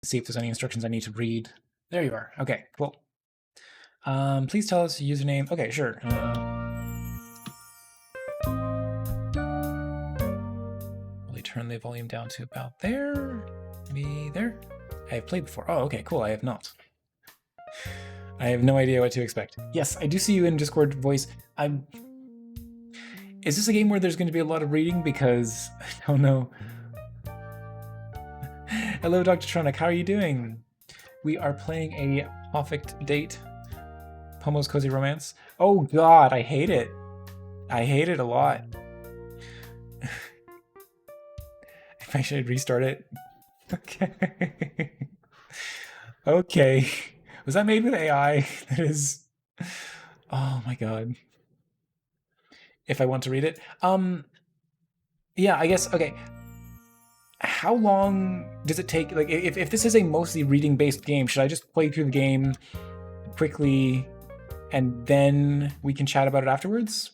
see if there's any instructions I need to read. There you are. Okay, cool. Please tell us your username. Okay, sure. Will turn the volume down to about there? Maybe there? I have played before. Oh, okay, cool. I have not. I have no idea what to expect. Yes, I do see you in Discord voice. Is this a game where there's going to be a lot of reading? Because I don't know. Hello, Dr. Tronic. How are you doing? We are playing a Pawfect date. Pomo's Cozy Romance. Oh god, I hate it. I hate it a lot. If I should restart it. Okay. Okay. Was that made with AI? That is... Oh my god. If I want to read it. Yeah, I guess, okay. How long does it take? Like, if this is a mostly reading-based game, should I just play through the game quickly and then we can chat about it afterwards?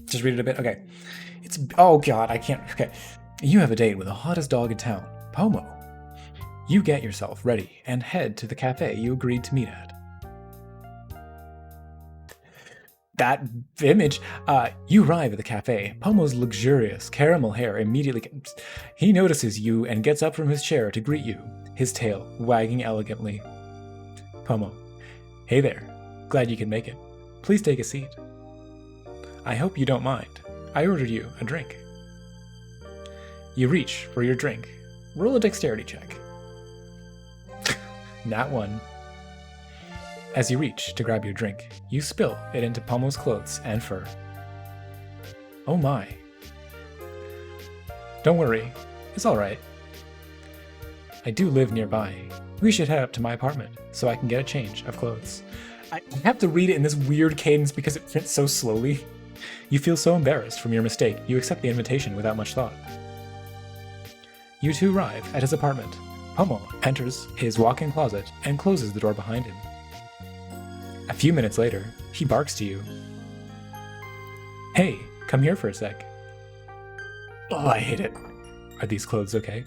Just read it a bit? Okay. It's... Oh god, I can't... Okay. You have a date with the hottest dog in town, Pomo. You get yourself ready and head to the cafe you agreed to meet at. That image. You arrive at the cafe. Pomo's luxurious caramel hair immediately... He notices you and gets up from his chair to greet you, his tail wagging elegantly. Pomo. Hey there. Glad you can make it. Please take a seat. I hope you don't mind. I ordered you a drink. You reach for your drink. Roll a dexterity check. Nat 1. As you reach to grab your drink, you spill it into Pomo's clothes and fur. Oh my. Don't worry, it's alright. I do live nearby. We should head up to my apartment so I can get a change of clothes. I have to read it in this weird cadence because it prints so slowly. You feel so embarrassed from your mistake, you accept the invitation without much thought. You two arrive at his apartment. Pomo enters his walk-in closet and closes the door behind him. A few minutes later, he barks to you. Hey, come here for a sec. Oh, I hate it. Are these clothes okay?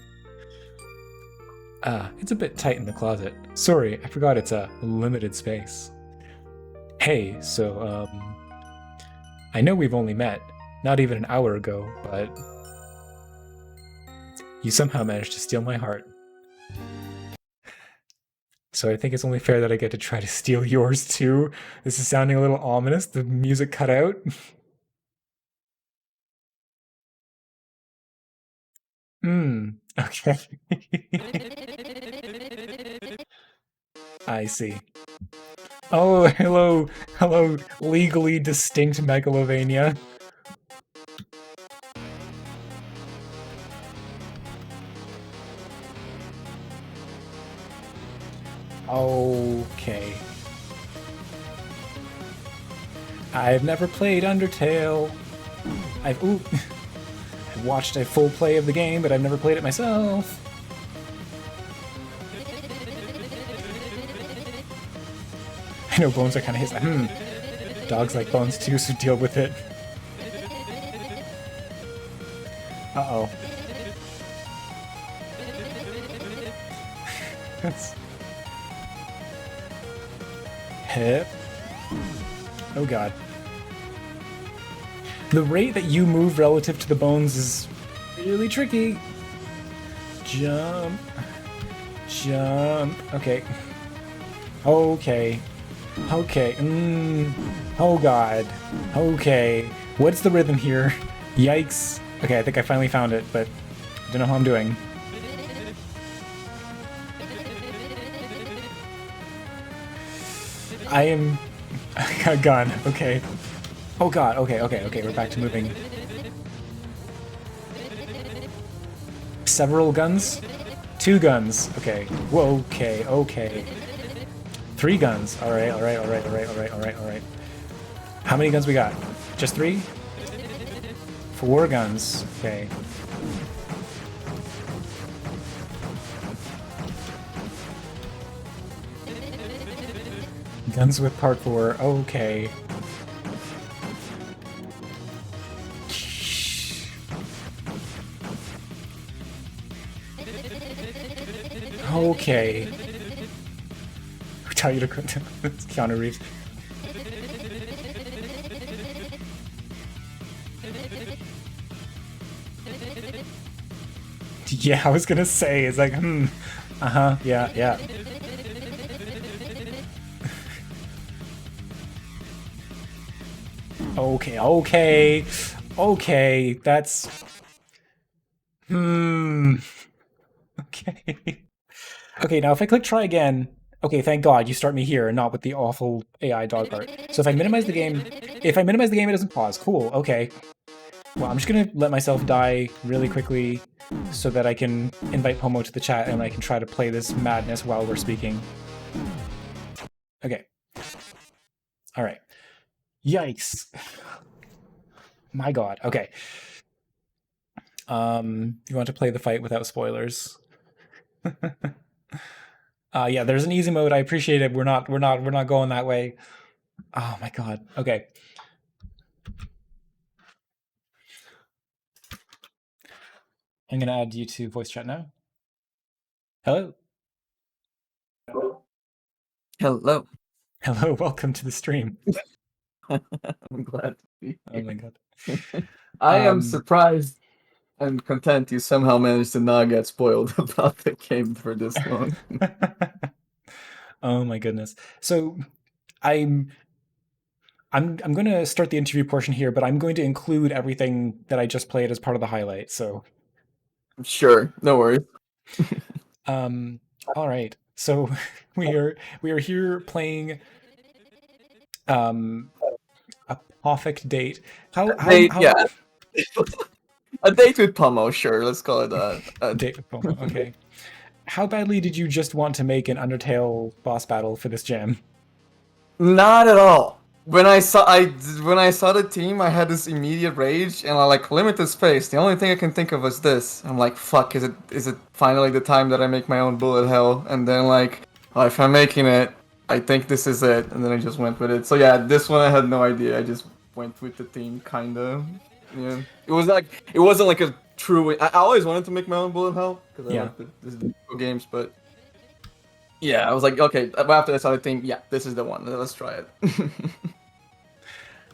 It's a bit tight in the closet. Sorry, I forgot it's a limited space. Hey, so, I know we've only met, not even an hour ago, but you somehow managed to steal my heart. So I think it's only fair that I get to try to steal yours too. This is sounding a little ominous. The music cut out. Okay. I see. Oh, hello, legally distinct Megalovania. Okay. I've never played Undertale. I've watched a full play of the game, but I've never played it myself. I know bones are kind of his. Dogs like bones too, so deal with it. Uh-oh. That's... Hip. Oh god. The rate that you move relative to the bones is really tricky. Jump. Jump. Okay. Okay. Okay. Oh god. Okay. What's the rhythm here? Yikes. Okay, I think I finally found it, but I don't know how I'm doing. I am... I got a gun. Okay. Oh god. Okay, okay, okay. We're back to moving. Several guns? 2 guns. Okay. Whoa, okay, okay. 3 guns. Alright, alright, alright, alright, alright, alright, alright. How many guns we got? Just 3? 4 guns. Okay. Guns with part 4. Okay. Okay. Who tell you to quit? Keanu Reeves. Yeah, I was gonna say, it's like, yeah. Okay, that's... Okay. Okay, now if I click try again, okay, thank God you start me here and not with the awful AI dog art. So if I minimize the game, it doesn't pause. Cool, okay. Well, I'm just gonna let myself die really quickly so that I can invite Pomo to the chat and I can try to play this madness while we're speaking. Okay. All right. Yikes. My God. Okay. You want to play the fight without spoilers? Yeah, there's an easy mode. I appreciate it. We're not going that way. Oh my God. Okay. I'm gonna add you to voice chat now. Hello. Hello. Hello. Welcome to the stream. I'm glad to be here. Oh my God. I am surprised and content you somehow managed to not get spoiled about the game for this long. Oh my goodness. So I'm going to start the interview portion here, but I'm going to include everything that I just played as part of the highlight. So Sure, no worries. All right. So we are here playing a Pawfect date. How Yeah. A date with Pomo, sure, let's call it that. A date with Pomo, okay. How badly did you just want to make an Undertale boss battle for this jam? Not at all. When I saw the team, I had this immediate rage, and I like limited space. The only thing I can think of was this. I'm like, fuck, is it finally the time that I make my own bullet hell? And then like, oh, if I'm making it, I think this is it. And then I just went with it. So yeah, this one I had no idea. I just went with the theme, kinda. Yeah, it wasn't like a true. I always wanted to make my own bullet hell because I like the video games, but. Yeah, I was like, okay, after I saw the theme, yeah, this is the one. Let's try it.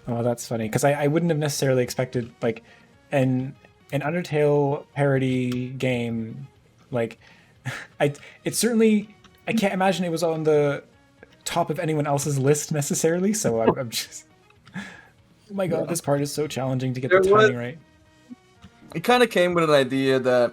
Oh, that's funny because I wouldn't have necessarily expected like an Undertale parody game. Like, it's certainly I can't imagine it was on the top of anyone else's list necessarily. So I'm just, oh my God, this part is so challenging to get the timing right. It kind of came with an idea that,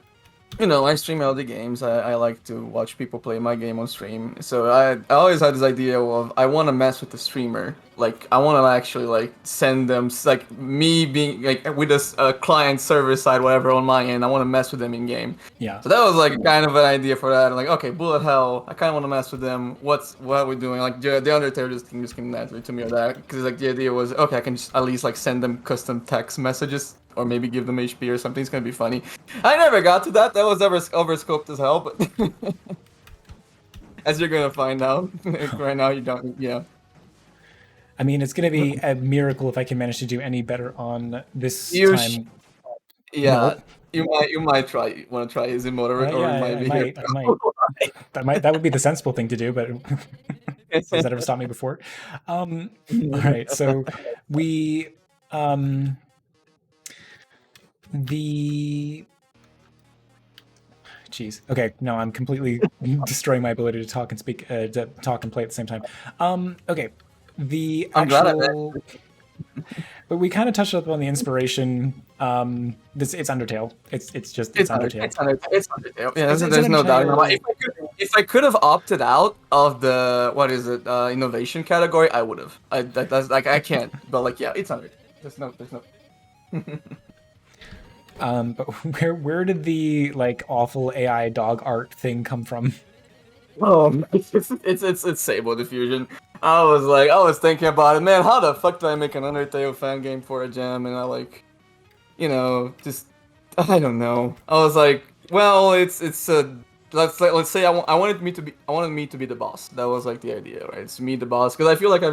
you know, I stream LD games. I like to watch people play my game on stream. So I always had this idea of I want to mess with the streamer. Like I want to actually like send them like me being like with a client server side whatever on my end. I want to mess with them in game. Yeah. So that was like kind of an idea for that. Like okay, bullet hell. I kind of want to mess with them. What are we doing? Like the Undertale just came naturally to me of that because like the idea was okay, I can just at least like send them custom text messages. Or maybe give them HP or something. It's gonna be funny. I never got to that. That was overscoped as hell, but as you're gonna find out right now, you don't. Yeah. I mean, it's gonna be a miracle if I can manage to do any better on this time. Yeah, nope. you might try. Want to try his emote or yeah, maybe I might. That would be the sensible thing to do, but has that ever stopped me before? All right, so we Jeez. Okay, no, I'm completely destroying my ability to talk and speak, to talk and play at the same time. Okay, the actual. But we kind of touched up on the inspiration. It's Undertale. It's Undertale. It's Undertale. Yeah, there's no doubt. If I could have opted out of the innovation category, I would have. That's like I can't. But like yeah, it's Undertale. There's no. But where did the like awful AI dog art thing come from? Oh, it's Sable Diffusion. I was thinking about it, man. How the fuck do I make an Undertale fan game for a jam? And I like, you know, just I don't know. I was like, well, it's let's say I wanted me to be the boss. That was like the idea, right? It's me the boss because I feel like I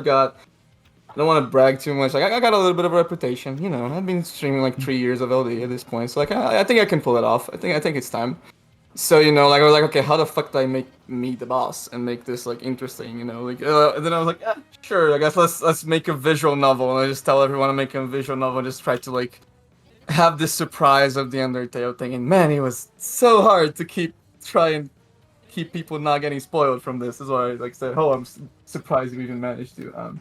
don't want to brag too much. Like I got a little bit of a reputation, you know. I've been streaming like 3 years of LD at this point, so like I think I can pull it off. I think it's time. So like I was like, okay, how the fuck do I make me the boss and make this like interesting? And then I was like, yeah, sure. I guess let's make a visual novel, and I just tell everyone to make a visual novel, and just try to like have this surprise of the Undertale thing. And man, it was so hard to try and keep people not getting spoiled from this. Is why I like said, oh, I'm surprised we even managed to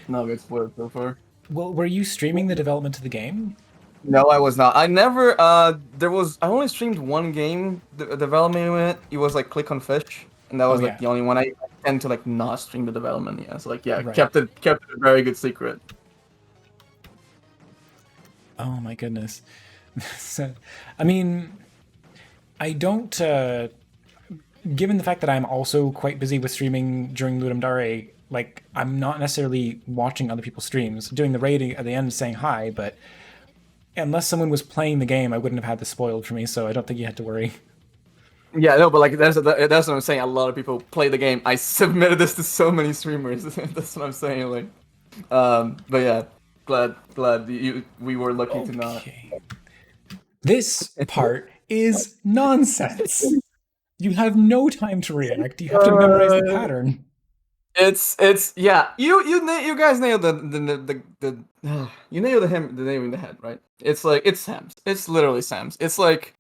not get spoiled so far. Well, were you streaming the development of the game? No, I was not. I never. I only streamed one game development in it. It was like Click on Fish, and that Oh was like yeah, the only one. I tend to like not stream the development. Yeah, so like yeah, right. kept it a very good secret. Oh my goodness. So, I mean, I don't. Given the fact that I'm also quite busy with streaming during Ludum Dare, like I'm not necessarily watching other people's streams, doing the rating at the end, saying hi. But unless someone was playing the game, I wouldn't have had this spoiled for me. So I don't think you had to worry. Yeah, no, but like that's what I'm saying. A lot of people play the game. I submitted this to so many streamers. That's what I'm saying. Like, but yeah, glad we were lucky to not. Okay. This part is nonsense. You have no time to react. You have to memorize the Uh, pattern. it's yeah. You guys nailed you nailed the name in the head, right? It's like it's Sam's. It's literally Sam's. It's like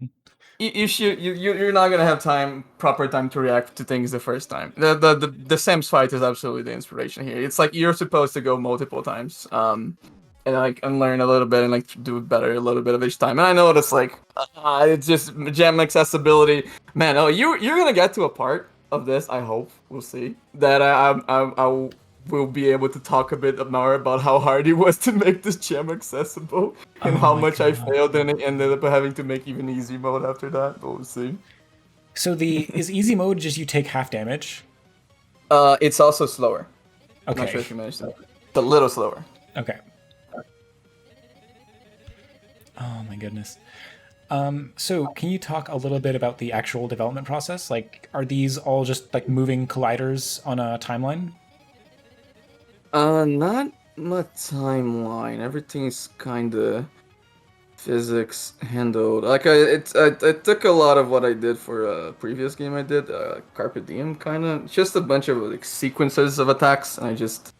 you're not gonna have proper time to react to things the first time. The Sam's fight is absolutely the inspiration here. It's like you're supposed to go multiple times, and like unlearn a little bit and like do it better a little bit of each time. And I know it's like it's just gem accessibility, man. Oh, you're gonna get to a part of this. I hope we'll see that I will be able to talk a bit more about how hard it was to make this gem accessible and Oh how my much I god. failed and I ended up having to make even easy mode after that. But we'll see. So the is easy mode just you take half damage? It's also slower. I'm not sure Okay. if you managed that. It's a little slower. Okay. Oh my goodness. So can you talk a little bit about the actual development process? Like, are these all just like moving colliders on a timeline? Not my timeline. Everything's kind of physics handled. Like I took a lot of what I did for a previous game I did, Carpe Diem, kind of. Just a bunch of like sequences of attacks, and I just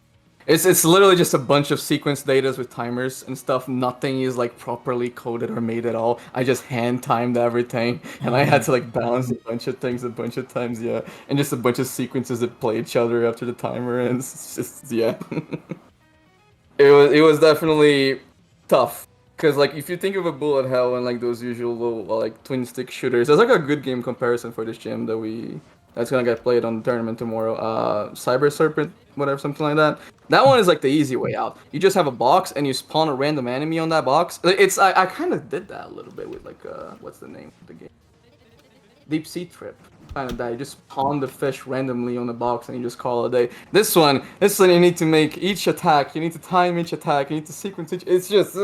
it's literally just a bunch of sequence datas with timers and stuff. Nothing is like properly coded or made at all. I just hand timed everything, and I Oh had my. to like balance a bunch of things a bunch of times, yeah, and just a bunch of sequences that play each other after the timer, and it's just yeah. It was definitely tough because like if you think of a bullet hell and like those usual little like twin stick shooters, that's like a good game comparison for this gym that's gonna get played on the tournament tomorrow. Cyber Serpent, whatever, something like that. That one is like the easy way out. You just have a box and you spawn a random enemy on that box. I kind of did that a little bit with like what's the name of the game? Deep Sea Trip. Kind of that. You just pawn the fish randomly on the box and you just call it a day. This one you need to make each attack. You need to time each attack. You need to sequence each. It's just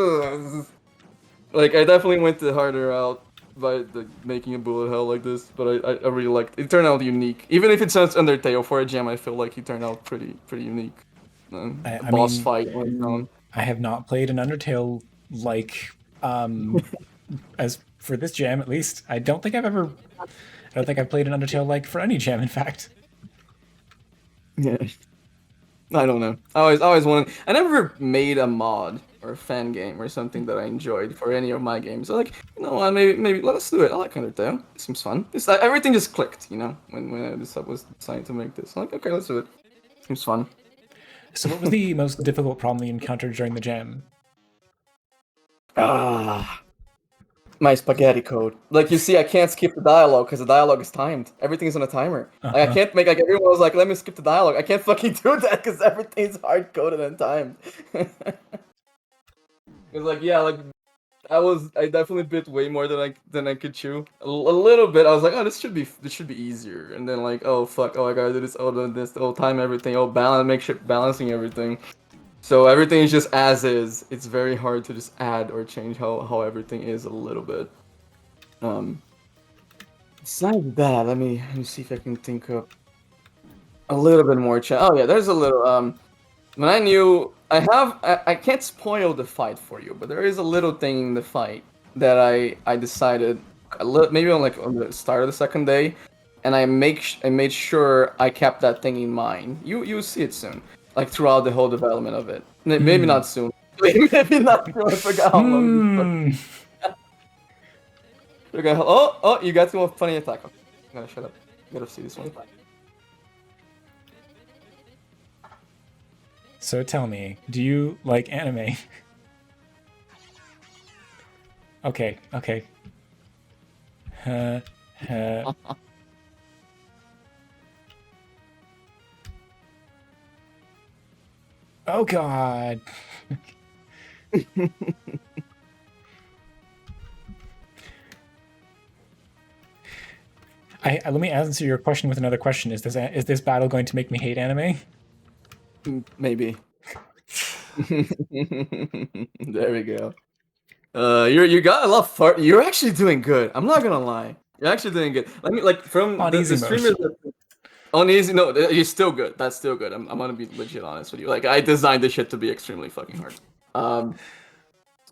like I definitely went the harder route by making a bullet hell like this, but I really liked it. It turned out unique. Even if it sounds Undertale for a gem, I feel like he turned out pretty unique. I, The I boss mean, fight went on. I have not played an Undertale like um as for this jam at least. I don't think I've played an Undertale like for any jam, in fact. Yeah. I don't know. I always wanted. I never made a mod or a fan game or something that I enjoyed for any of my games. So like, what, maybe let's do it. I like Undertale. It seems fun. It's like, everything just clicked, when I was deciding to make this. I'm like, okay, let's do it. Seems fun. So what was the most difficult problem you encountered during the jam? Ah, my spaghetti code. Like you see, I can't skip the dialogue because the dialogue is timed. Everything's on a timer. Like I Uh-huh. can't make like everyone was like, let me skip the dialogue. I can't fucking do that because everything's hard coded and timed. It's like yeah, like I definitely bit way more than I could chew. A little bit. I was like, oh, this should be easier. And then like, oh fuck, oh I gotta do this, oh do this, oh time everything, oh balance, make sure balancing everything. So everything is just as is. It's very hard to just add or change how everything is a little bit. Um, besides that, let me see if I can think of a little bit more. Oh yeah, there's a little. When I knew I can't spoil the fight for you, but there is a little thing in the fight that I decided maybe on the start of the second day, and I made sure I kept that thing in mind. You see it soon, like throughout the whole development of it. Maybe Hmm. not soon. Maybe not soon. I forgot how long this took. Hmm. Okay. Oh, you got to a funny attack. Okay. I'm gonna shut up. I gotta see this one. So tell me, do you like anime? Okay, okay. Uh, uh, oh god. Let me answer your question with another question. Is this battle going to make me hate anime? Maybe. There we go. You got a lot far. You're actually doing good. I'm not gonna lie. You're actually doing good. Let me like from On the easy mode. streamers on easy. No, you're still good. That's still good. I'm gonna be legit honest with you. Like I designed this shit to be extremely fucking hard. Um,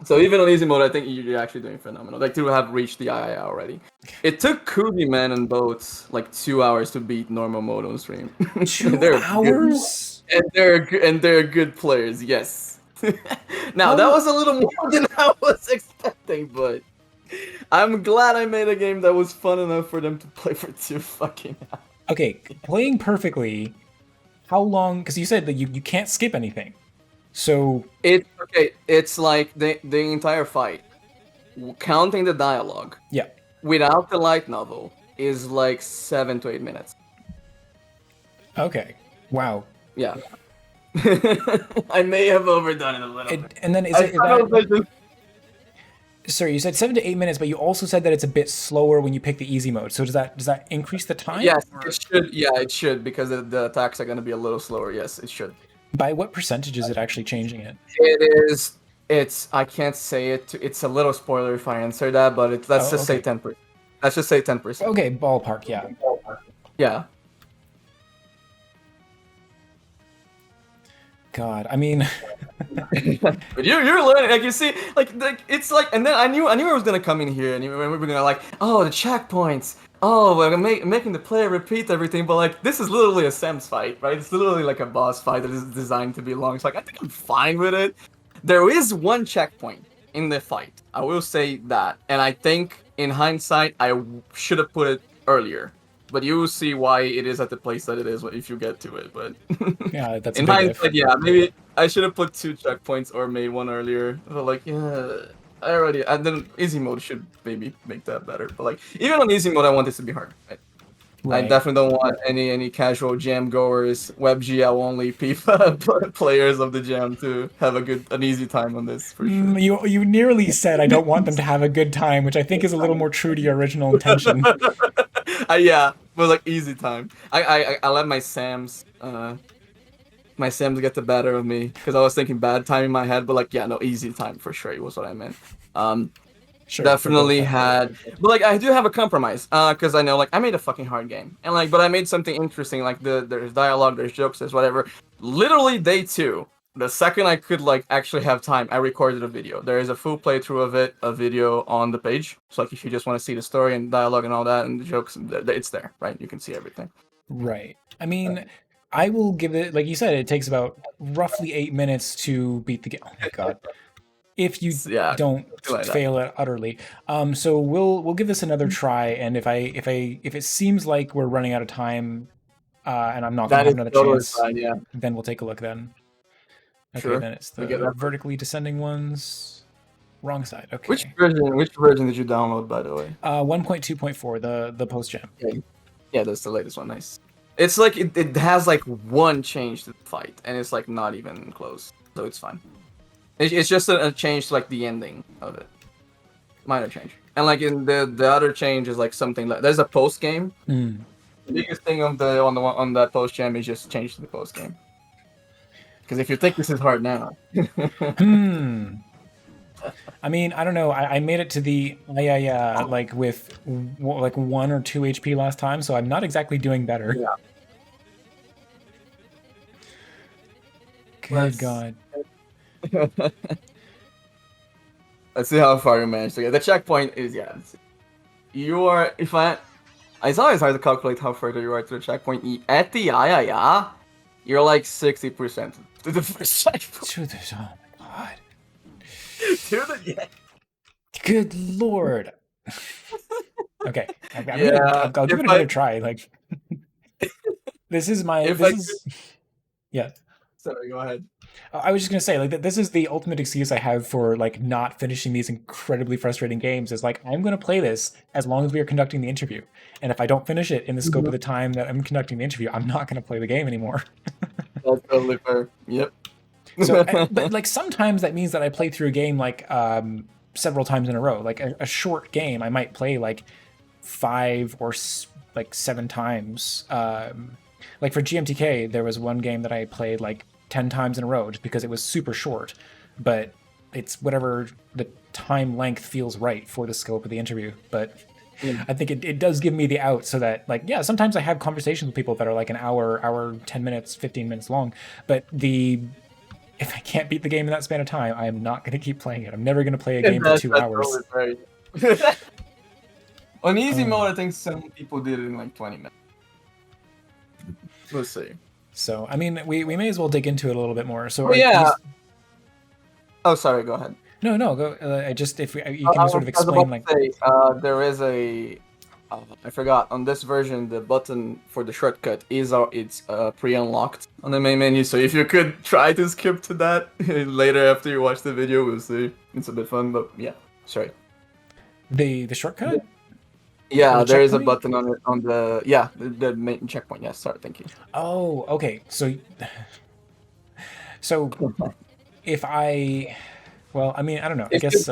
so even on easy mode, I think you're actually doing phenomenal. Like to have reached the II already. It took Kubi Man and boats like 2 hours to beat normal mode on stream. Two They're good. hours? And they're good players. Yes. Now that How? was a little more than I was expecting, but I'm glad I made a game that was fun enough for them to play for 2 fucking hours. Okay, playing perfectly. How long? Because you said that you can't skip anything. So It's okay. It's like the entire fight, counting the dialogue yeah. without the light novel, is like 7 to 8 minutes. Okay. Wow. Yeah. I may have overdone it a little bit. And then is I it is thought that? it was Sorry, you said 7 to 8 minutes, but you also said that it's a bit slower when you pick the easy mode. So does that increase the time? Yes, Or it should. Yeah, it should because the attacks are gonna be a little slower. Yes, it should. by what percentage is it actually changing it? It is. It's. I can't say it. It's a little spoiler if I answer that, but let's Oh, just say okay. 10%. Let's just say 10%. Okay, ballpark, yeah. Yeah. God, I mean, But you're learning. Like you see, like it's like, and then I knew I was gonna come in here and we were gonna like, oh, the checkpoints. Oh, we're making the player repeat everything, but like this is literally a Sims fight, right? It's literally like a boss fight that is designed to be long. So like I think I'm fine with it. There is one checkpoint in the fight. I will say that, and I think in hindsight I should have put it earlier. But you will see why it is at the place that it is if you get to it. But yeah, that's a in big if. hindsight, yeah, maybe I should have put 2 checkpoints or made one earlier. But like, yeah, and then easy mode should maybe make that better. But like, even on easy mode, I want this to be hard. I Right. definitely don't want any casual jam goers, WebGL only FIFA players of the jam to have an easy time on this for sure. You nearly said I don't want them to have a good time, which I think is a little more true to your original intention. Yeah, but like easy time. I let my Sims get the better of me because I was thinking bad time in my head, but like yeah, no, easy time for sure was what I meant. Sure, for both Definitely then. had, but like I do have a compromise because I know like I made a fucking hard game and like, but I made something interesting like there's dialogue, there's jokes, there's whatever. Literally day two, the second I could like actually have time, I recorded a video. There is a full playthrough of it, a video on the page. So like if you just want to see the story and dialogue and all that and the jokes, it's there, right? You can see everything. Right. I mean, I will give it, like you said, it takes about roughly 8 minutes to beat the game. Oh my god. If you Yeah, don't something like that. fail it utterly. So we'll give this another try, and if it seems like we're running out of time, and I'm not gonna That have is another totally chance, fine. Yeah, then we'll take a look then. Okay, sure. then it's We get the that. vertically descending ones. Wrong side. Which Okay. version? Which version did you download, by the way? 1.2.4, the post gem. Yeah, yeah, that's the latest one. Nice. It's like it has like one change to the fight, and it's like not even close, so it's fine. It's just a change to like the ending of it, minor change. And like in the other change is like something like there's a post game. Mm. The biggest thing on that post gem is just change to the post game. Because if you think this is hard now, Hmm. I mean, I don't know. I made it to the like with like 1 or 2 HP last time, so I'm not exactly doing better. yeah. Good God. Let's see how far you manage to get. The checkpoint is yeah, it's you are. If I, it's always hard to calculate how further you are to the checkpoint. At the Ayaya, you're like 60% to the first checkpoint. To this, oh my god. To the yeah. Good lord. Okay, Yeah. I'll give If it I another try. Like, this is if this I could, is, yeah. sorry, go ahead. I was just gonna say, like, that this is the ultimate excuse I have for like not finishing these incredibly frustrating games. Is like, I'm gonna play this as long as we are conducting the interview, and if I don't finish it in the scope of the time that I'm conducting the interview, I'm not gonna play the game anymore. That's totally fair. Yep. So, but like sometimes that means that I play through a game like several times in a row. Like a short game, I might play like 5 or 7 times. Like for GMTK, there was one game that I played like 10 times in a row just because it was super short, but it's whatever the time length feels right for the scope of the interview. But Yeah. I think it does give me the out so that, like, yeah, sometimes I have conversations with people that are like an hour, 10 minutes, 15 minutes long, but if I can't beat the game in that span of time, I am not going to keep playing it. I'm never going to play a game for 2 hours. Totally fair. On easy Oh. mode, I think some people did it in like 20 minutes. Let's see. So, I mean, we may as well dig into it a little bit more. So, Oh yeah. these... Oh, sorry. Go ahead. No, go. I just, if you can sort of explain, like, say, there is a. I forgot. On this version, the button for the shortcut it's pre-unlocked on the main menu. So if you could try to skip to that later after you watch the video, we'll see. It's a bit fun, but yeah. Sorry. the shortcut. Yeah, the there is a checkpoint? button on the the main checkpoint. Yes, sorry, thank you. Oh, okay. So if I, well, I mean, I don't know. I If guess.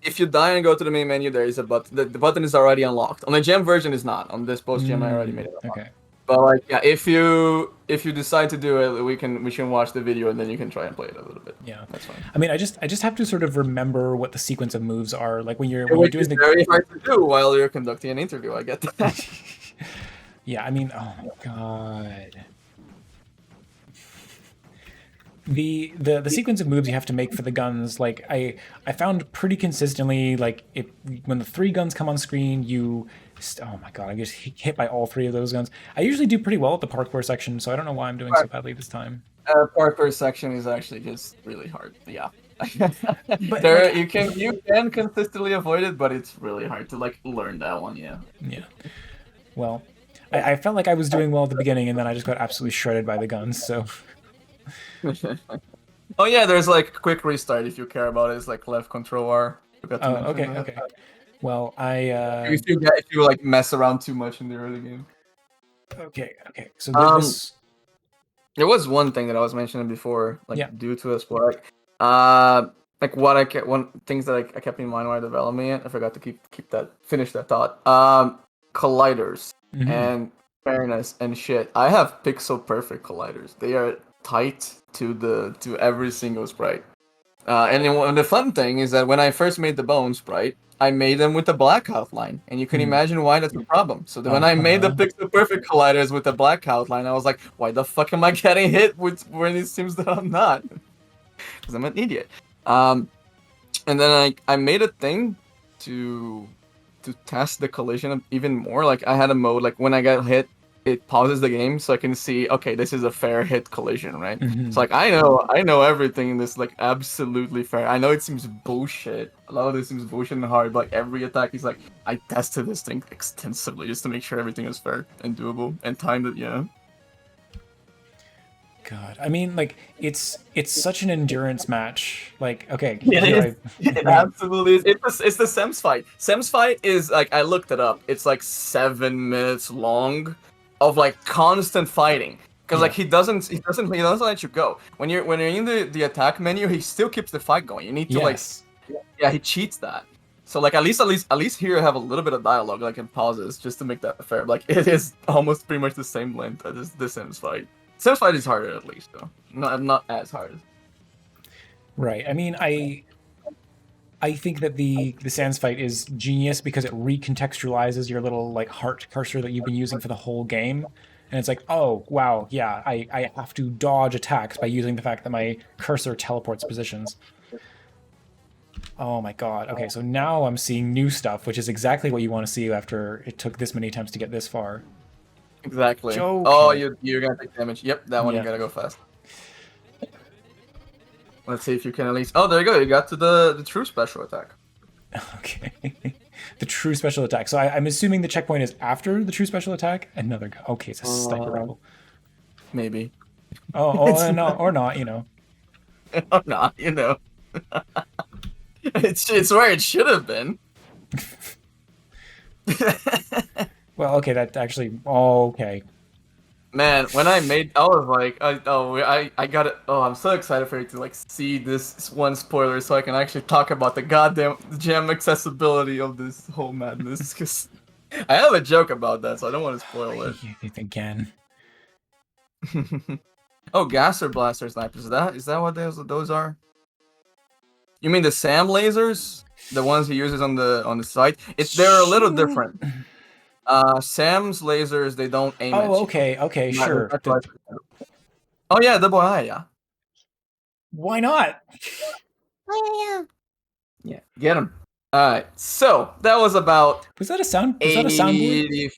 if you die and go to the main menu, there is a button. The button is already unlocked. On the gem version, is not. On this post gem, I already made it unlocked. Okay. But like, yeah, if you decide to do it, we can watch the video and then you can try and play it a little bit. Yeah, That's fine. I mean, I just have to sort of remember what the sequence of moves are. Like when you're Which doing is the very hard to do while you're conducting an interview. I get that. Yeah, I mean, oh my god. The sequence of moves you have to make for the guns, like I found pretty consistently, like when the 3 guns come on screen, oh my god, I get hit by all 3 of those guns. I usually do pretty well at the parkour section, so I don't know why I'm doing so badly this time. Parkour section is actually just really hard. Yeah. But there like, you can consistently avoid it, but it's really hard to like learn that one. Yeah. Yeah. Well, I felt like I was doing well at the beginning, and then I just got absolutely shredded by the guns. So. Oh yeah, there's like quick restart if you care about it. It's like left control R. Forgot to Oh, mention okay, that. okay. Well, If you like mess around too much in the early game. okay. So this. There was one thing that I was mentioning before, like Yeah. due to a sport, like one things that I kept in mind while developing it. I forgot to finish that thought. Colliders and fairness and shit. I have pixel perfect colliders. They are tight to every single sprite. And the fun thing is that when I first made the bone sprite, I made them with a black outline, and you can imagine why that's a problem. So when I made the pixel perfect colliders with a black outline, I was like, why the fuck am I getting hit when it seems that I'm not? Because I'm an idiot. And then I made a thing to test the collision even more. Like I had a mode like when I got hit, it pauses the game so I can see, okay, this is a fair hit collision, right? It's like I know everything in this, like absolutely fair. I know it seems bullshit. A lot of this seems bullshit and hard, but like every attack is like I tested this thing extensively just to make sure everything is fair and doable and timed it, yeah. God, I mean, like it's such an endurance match. Like, okay, It absolutely is. It's the Sems fight. Sems fight is like I looked it up. It's like 7 minutes long of like constant fighting. Because like he doesn't let you go. When you're in the attack menu, he still keeps the fight going. You need to he cheats that. So like at least here I have a little bit of dialogue like in pauses just to make that fair. Like it is almost pretty much the same length as the Sims fight. Sims fight is harder at least though. Not as hard. Right. I mean, I think that the Sans fight is genius because it recontextualizes your little like heart cursor that you've been using for the whole game. And it's like, oh, wow, yeah, I have to dodge attacks by using the fact that my cursor teleports positions. Oh my god. Okay, so now I'm seeing new stuff, which is exactly what you want to see after it took this many attempts to get this far. Exactly. Oh, Okay. you're gonna take damage. Yep, that one you Yeah. gotta go fast. Let's see if you can at least. Oh, there you go. You got to the true special attack. Okay. The true special attack. So I'm assuming the checkpoint is after the true special attack. Another guy. Okay, it's a sniper Uh, rifle. maybe. Oh, It's no, or not. You know. or not. It's where it should have been. Well, okay, that actually. Oh, okay. Man, when I was like, I got it. Oh, I'm so excited for you to like see this one spoiler, so I can actually talk about the goddamn gem accessibility of this whole madness. Because I have a joke about that, so I don't want to spoil it. Again. Oh, Gasser Blaster snipers. Is that what those are? You mean the Sam lasers? The ones he uses on the site? They're a little different. Sam's lasers, they don't aim at Oh, you. okay, okay, sure. Oh yeah, double eye, yeah. Why not? Yeah, get him. All right, so that was about Was that a sound? Was that a soundboard? 80.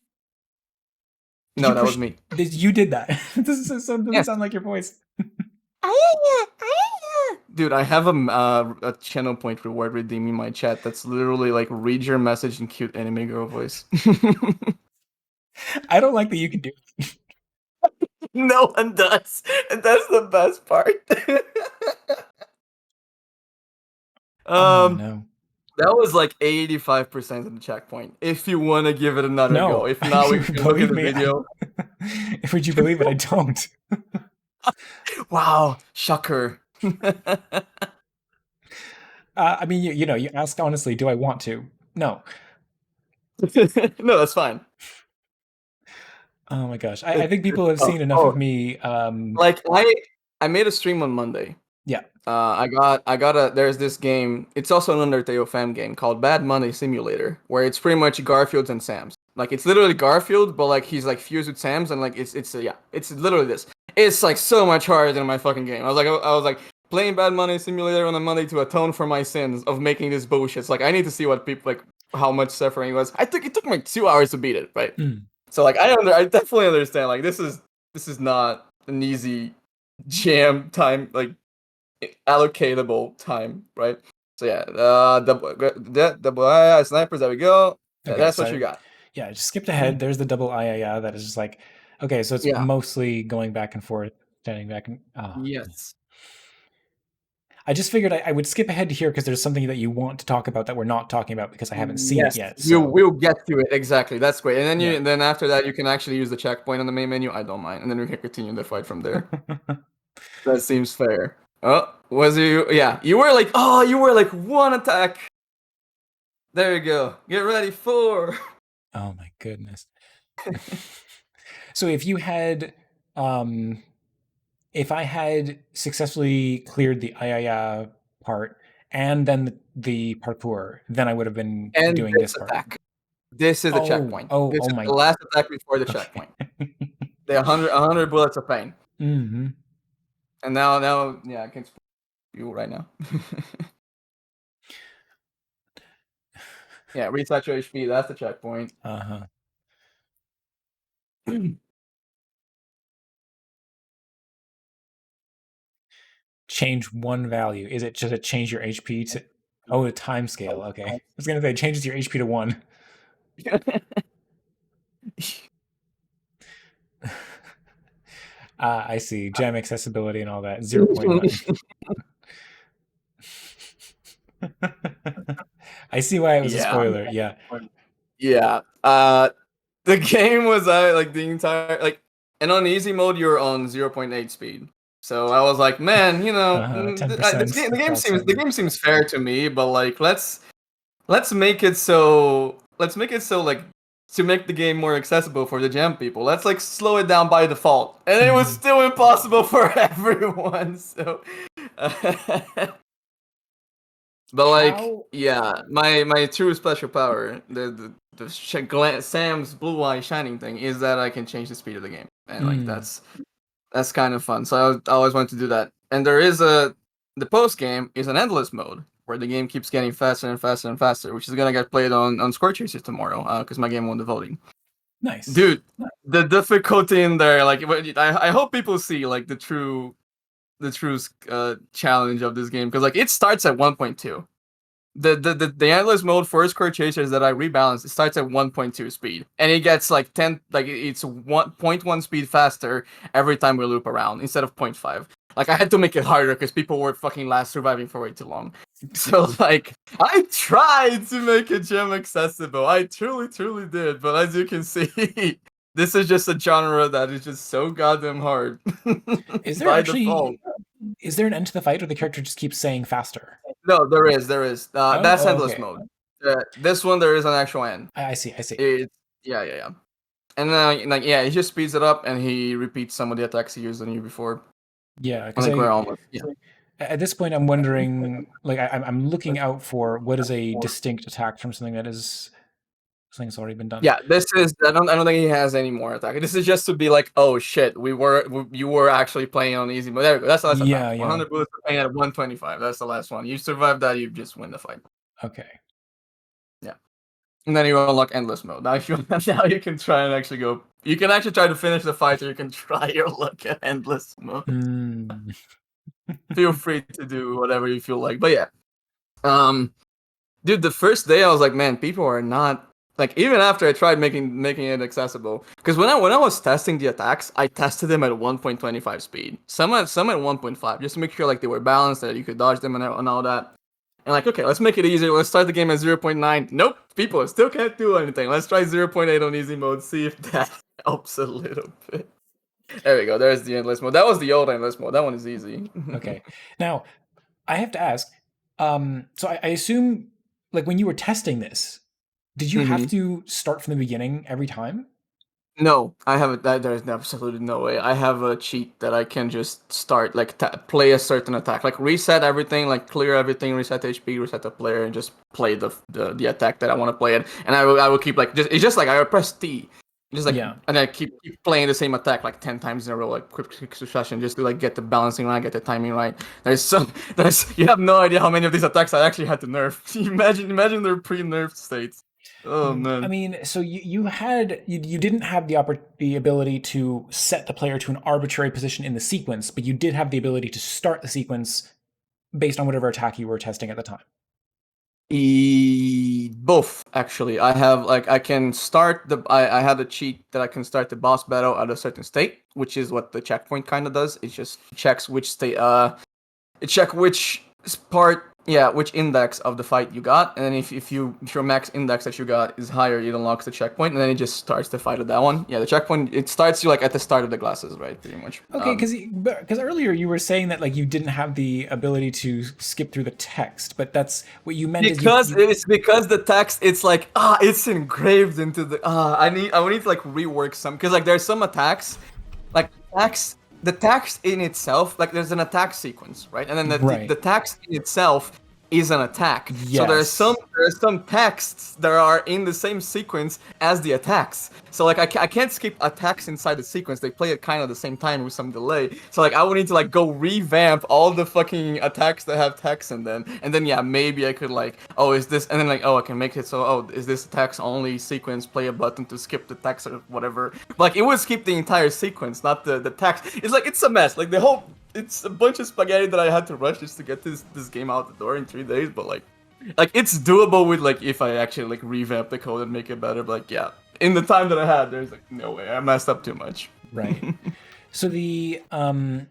Did No, you that was push? me. You did that. This doesn't Yes. sound like your voice. Dude, I have a channel point reward redeem in my chat that's literally like read your message in cute anime girl voice. I don't like that you can do it. No one does, and that's the best part. Oh um, no. that was like 85% of the checkpoint. If you want to give it another go, No. if not, we can look at Believe the me. video. Would you believe it? I don't. Wow, shocker. I mean, you know, you ask honestly, do I want to? No. No, that's fine. Oh my gosh. I think people have seen enough of Oh, me. like I made a stream on Monday. Yeah. There's this game. It's also an Undertale fan game called Bad Money Simulator, where it's pretty much Garfield's and Sam's. Like it's literally Garfield, but like he's like fused with Sam's, and like it's literally this. It's like so much harder than my fucking game. I was like playing Bad Money Simulator on a Monday to atone for my sins of making this bullshit. It's like I need to see what people like how much suffering it was. It took me like 2 hours to beat it, right? Mm. So like I definitely understand. Like this is not an easy jam time like allocatable time, right? So yeah, double snipers. There we go. Okay, That's what so you got. yeah, I just skipped ahead. There's the double I that is just like, okay, so it's Yeah. mostly going back and forth, standing back and Yes. I just figured I would skip ahead to here because there's something that you want to talk about that we're not talking about because I haven't seen it Yes. yet. We'll So we'll get to it exactly. That's great. And then yeah. then after that you can actually use the checkpoint on the main menu. I don't mind, and then we can continue the fight from there. That seems fair. Oh, was you? Yeah, you were like, one attack. There you go. Get ready for. Oh my goodness. So if you had if I had successfully cleared the Ayaya part and then the parkour, then I would have been And doing this this part. attack. This is the checkpoint. This Oh is my. the last attack before the Okay. checkpoint. The 100 bullets of pain. Mm-hmm. And now, yeah, I can speak to you right now. Yeah, reset your HP. That's the checkpoint. Uh-huh. Change one value. Is it just a change your HP to? Oh, a time scale. Okay. I was gonna say it changes your HP to 1. I see. Gem accessibility and all that. 0.1. I see why it was a Yeah. spoiler. Yeah. Yeah. The game was like the entire and on easy mode you're on 0.8 speed. So I was like, man, 10% the game seems fair to me, but like let's make it so like to make the game more accessible for the gem people. Let's like slow it down by default, and it was still impossible for everyone. So, but like, yeah, my true special power, Sam's blue eye shining thing, is that I can change the speed of the game, and like that's kind of fun. So I always wanted to do that. And there is the post game is an endless mode. where the game keeps getting faster and faster and faster, which is gonna get played on Score Chasers tomorrow, because my game won the voting. Nice. Dude, the difficulty in there, like, I hope people see like the true challenge of this game, because like it starts at 1.2. The endless mode for Score Chasers that I rebalanced, it starts at 1.2 speed, and it gets like 10, like it's 1.1 speed faster every time we loop around instead of 0.5. Like I had to make it harder because people were fucking last surviving for way too long. So like I tried to make a gem accessible. I truly did, but as you can see, this is just a genre that is just so goddamn hard. Is there By actually default. is there an end to the fight, or the character just keeps saying faster? No, there is. That's Oh, endless okay. mode. This one there is an actual end. I see. I see. It's yeah. And then like yeah, he just speeds it up and he repeats some of the attacks he used on you before. Yeah, I because think we're almost yeah. at this point I'm wondering, like I'm looking out for what is a distinct attack from something that's already been done. Yeah, this is. I don't think he has any more attack. This is just to be like, oh shit, you were actually playing on easy mode. There we go. That's the last attack. Yeah, yeah. 100 bullets for playing at 125. That's the last one. You survive that, you just win the fight. Okay. Yeah, and then you unlock endless mode. Now, if you now you can try and actually go. You can actually try to finish the fight, or you can try your luck at endless mode. Mm. Feel free to do whatever you feel like. But yeah, dude, the first day I was like, man, people are not. Like even after I tried making it accessible, because when I was testing the attacks, I tested them at 1.25 speed, some at 1.5, just to make sure like they were balanced, that you could dodge them and all that. And like, okay, let's make it easier. Let's start the game at 0.9. Nope, people still can't do anything. Let's try 0.8 on easy mode, see if that helps a little bit. There we go. There's the endless mode. That was the old endless mode. That one is easy. Okay. Now, I have to ask. So I assume, like, when you were testing this, did you have to start from the beginning every time? No, I haven't. There's absolutely no way. I have a cheat that I can just start, like, play a certain attack, like reset everything, like clear everything, reset HP, reset the player, and just play the attack that I want to play it. And I will keep like it's just like I will press T, just like Yeah. and I keep playing the same attack like 10 times in a row, like quick succession, just to like get the balancing right, get the timing right. There's you have no idea how many of these attacks I actually had to nerf. Imagine their pre-nerfed states. Oh man. I mean, so you didn't have the ability to set the player to an arbitrary position in the sequence, but you did have the ability to start the sequence based on whatever attack you were testing at the time. Both actually. I have like I can start I had a cheat that I can start the boss battle at a certain state, which is what the checkpoint kind of does. It just checks which state it check which part, yeah, which index of the fight you got, and then if your max index that you got is higher, it unlocks the checkpoint, and then it just starts the fight at that one. Yeah, the checkpoint, it starts you like at the start of the glasses, right? Pretty much. Okay, because earlier you were saying that like you didn't have the ability to skip through the text, but that's what you meant. It's because the text, it's like it's engraved into the I would need to like rework some, because like there's some attacks, like the text in itself, like there's an attack sequence, right? And then the text in itself is an attack. Yes. So there's some texts that are in the same sequence as the attacks. So like I can't skip attacks inside the sequence. They play at kind of the same time with some delay. So like I would need to like go revamp all the fucking attacks that have text in them. And then yeah, maybe I could like, oh, is this, and then like, oh, I can make it so, oh, is this text only sequence, play a button to skip the text or whatever. Like it would skip the entire sequence, not the text. It's like it's a mess. Like the whole, it's a bunch of spaghetti that I had to rush just to get this game out the door in 3 days, but like it's doable with like if I actually like revamp the code and make it better. But like yeah, in the time that I had, there's like no way. I messed up too much. Right. So the I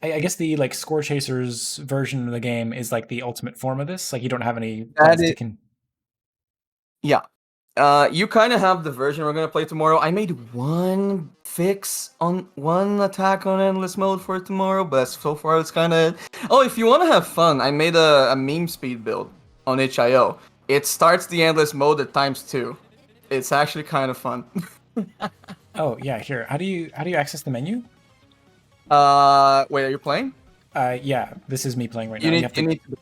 guess the like Score Chasers version of the game is like the ultimate form of this. Like you don't have any plans to Yeah. You kind of have the version we're gonna play tomorrow. I made one fix on one attack on endless mode for tomorrow, but so far it's kind of. Oh, if you want to have fun, I made a meme speed build on HIO. It starts the endless mode at ×2. It's actually kind of fun. Oh yeah, here. How do you access the menu? Wait, are you playing? Yeah, this is me playing right now. You need to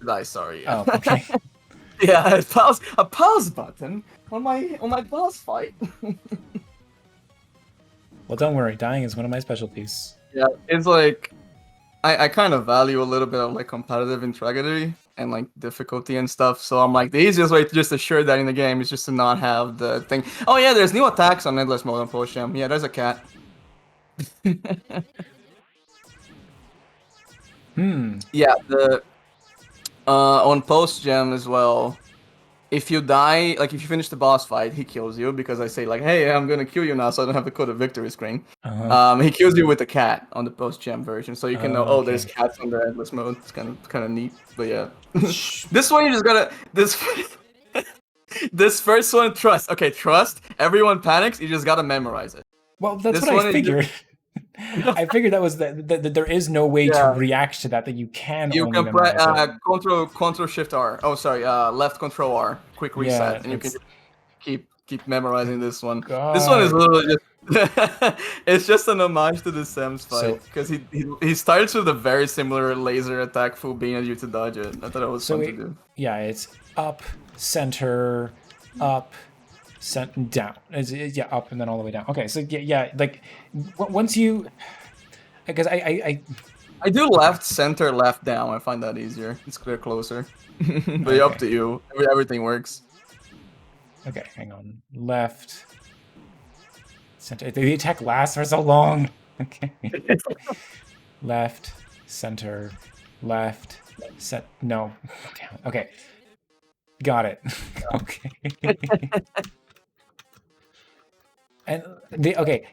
die. Sorry. Oh, okay. Yeah, a pause button on my boss fight. Well, don't worry. Dying is one of my specialties. Yeah, it's like I kind of value a little bit of like competitive integrity, and like difficulty and stuff. So I'm like, the easiest way to just assure that in the game is just to not have the thing. Oh yeah, there's new attacks on endless mode on post gem. Yeah, there's a cat. Yeah, the on post gem as well. If you die, like if you finish the boss fight, he kills you because I say like, "Hey, I'm gonna kill you now," so I don't have to code a victory screen. He kills you with a cat on the post gem version, so you can know, oh, there's Okay. cats on the endless mode. It's kind of neat, but yeah. This one you just gotta this first one, trust. Okay, trust. Everyone panics. You just gotta memorize it. Well, that's This what one I is figured. I figured that was that there is no way to yeah. react to that. That you can You only can press memorize it. control shift R. Oh, sorry. Left control R. Quick Yeah, reset, and you can it's keep memorizing this one. This one is God. literally just it's just an homage to the Sims So fight because he starts with a very similar laser attack full beam at you to dodge it. I thought it was fun to do. yeah, it's up, center, up, down. Yeah, up and then all the way down. Okay, so yeah, like once you, because I do left, center, left, down. I find that easier. It's clear closer. But okay. up to you. Everything works. Okay, hang on. Left, center. The attack lasts for so long. Okay. Left, center, left, set. No, down. Okay, got it. Okay. And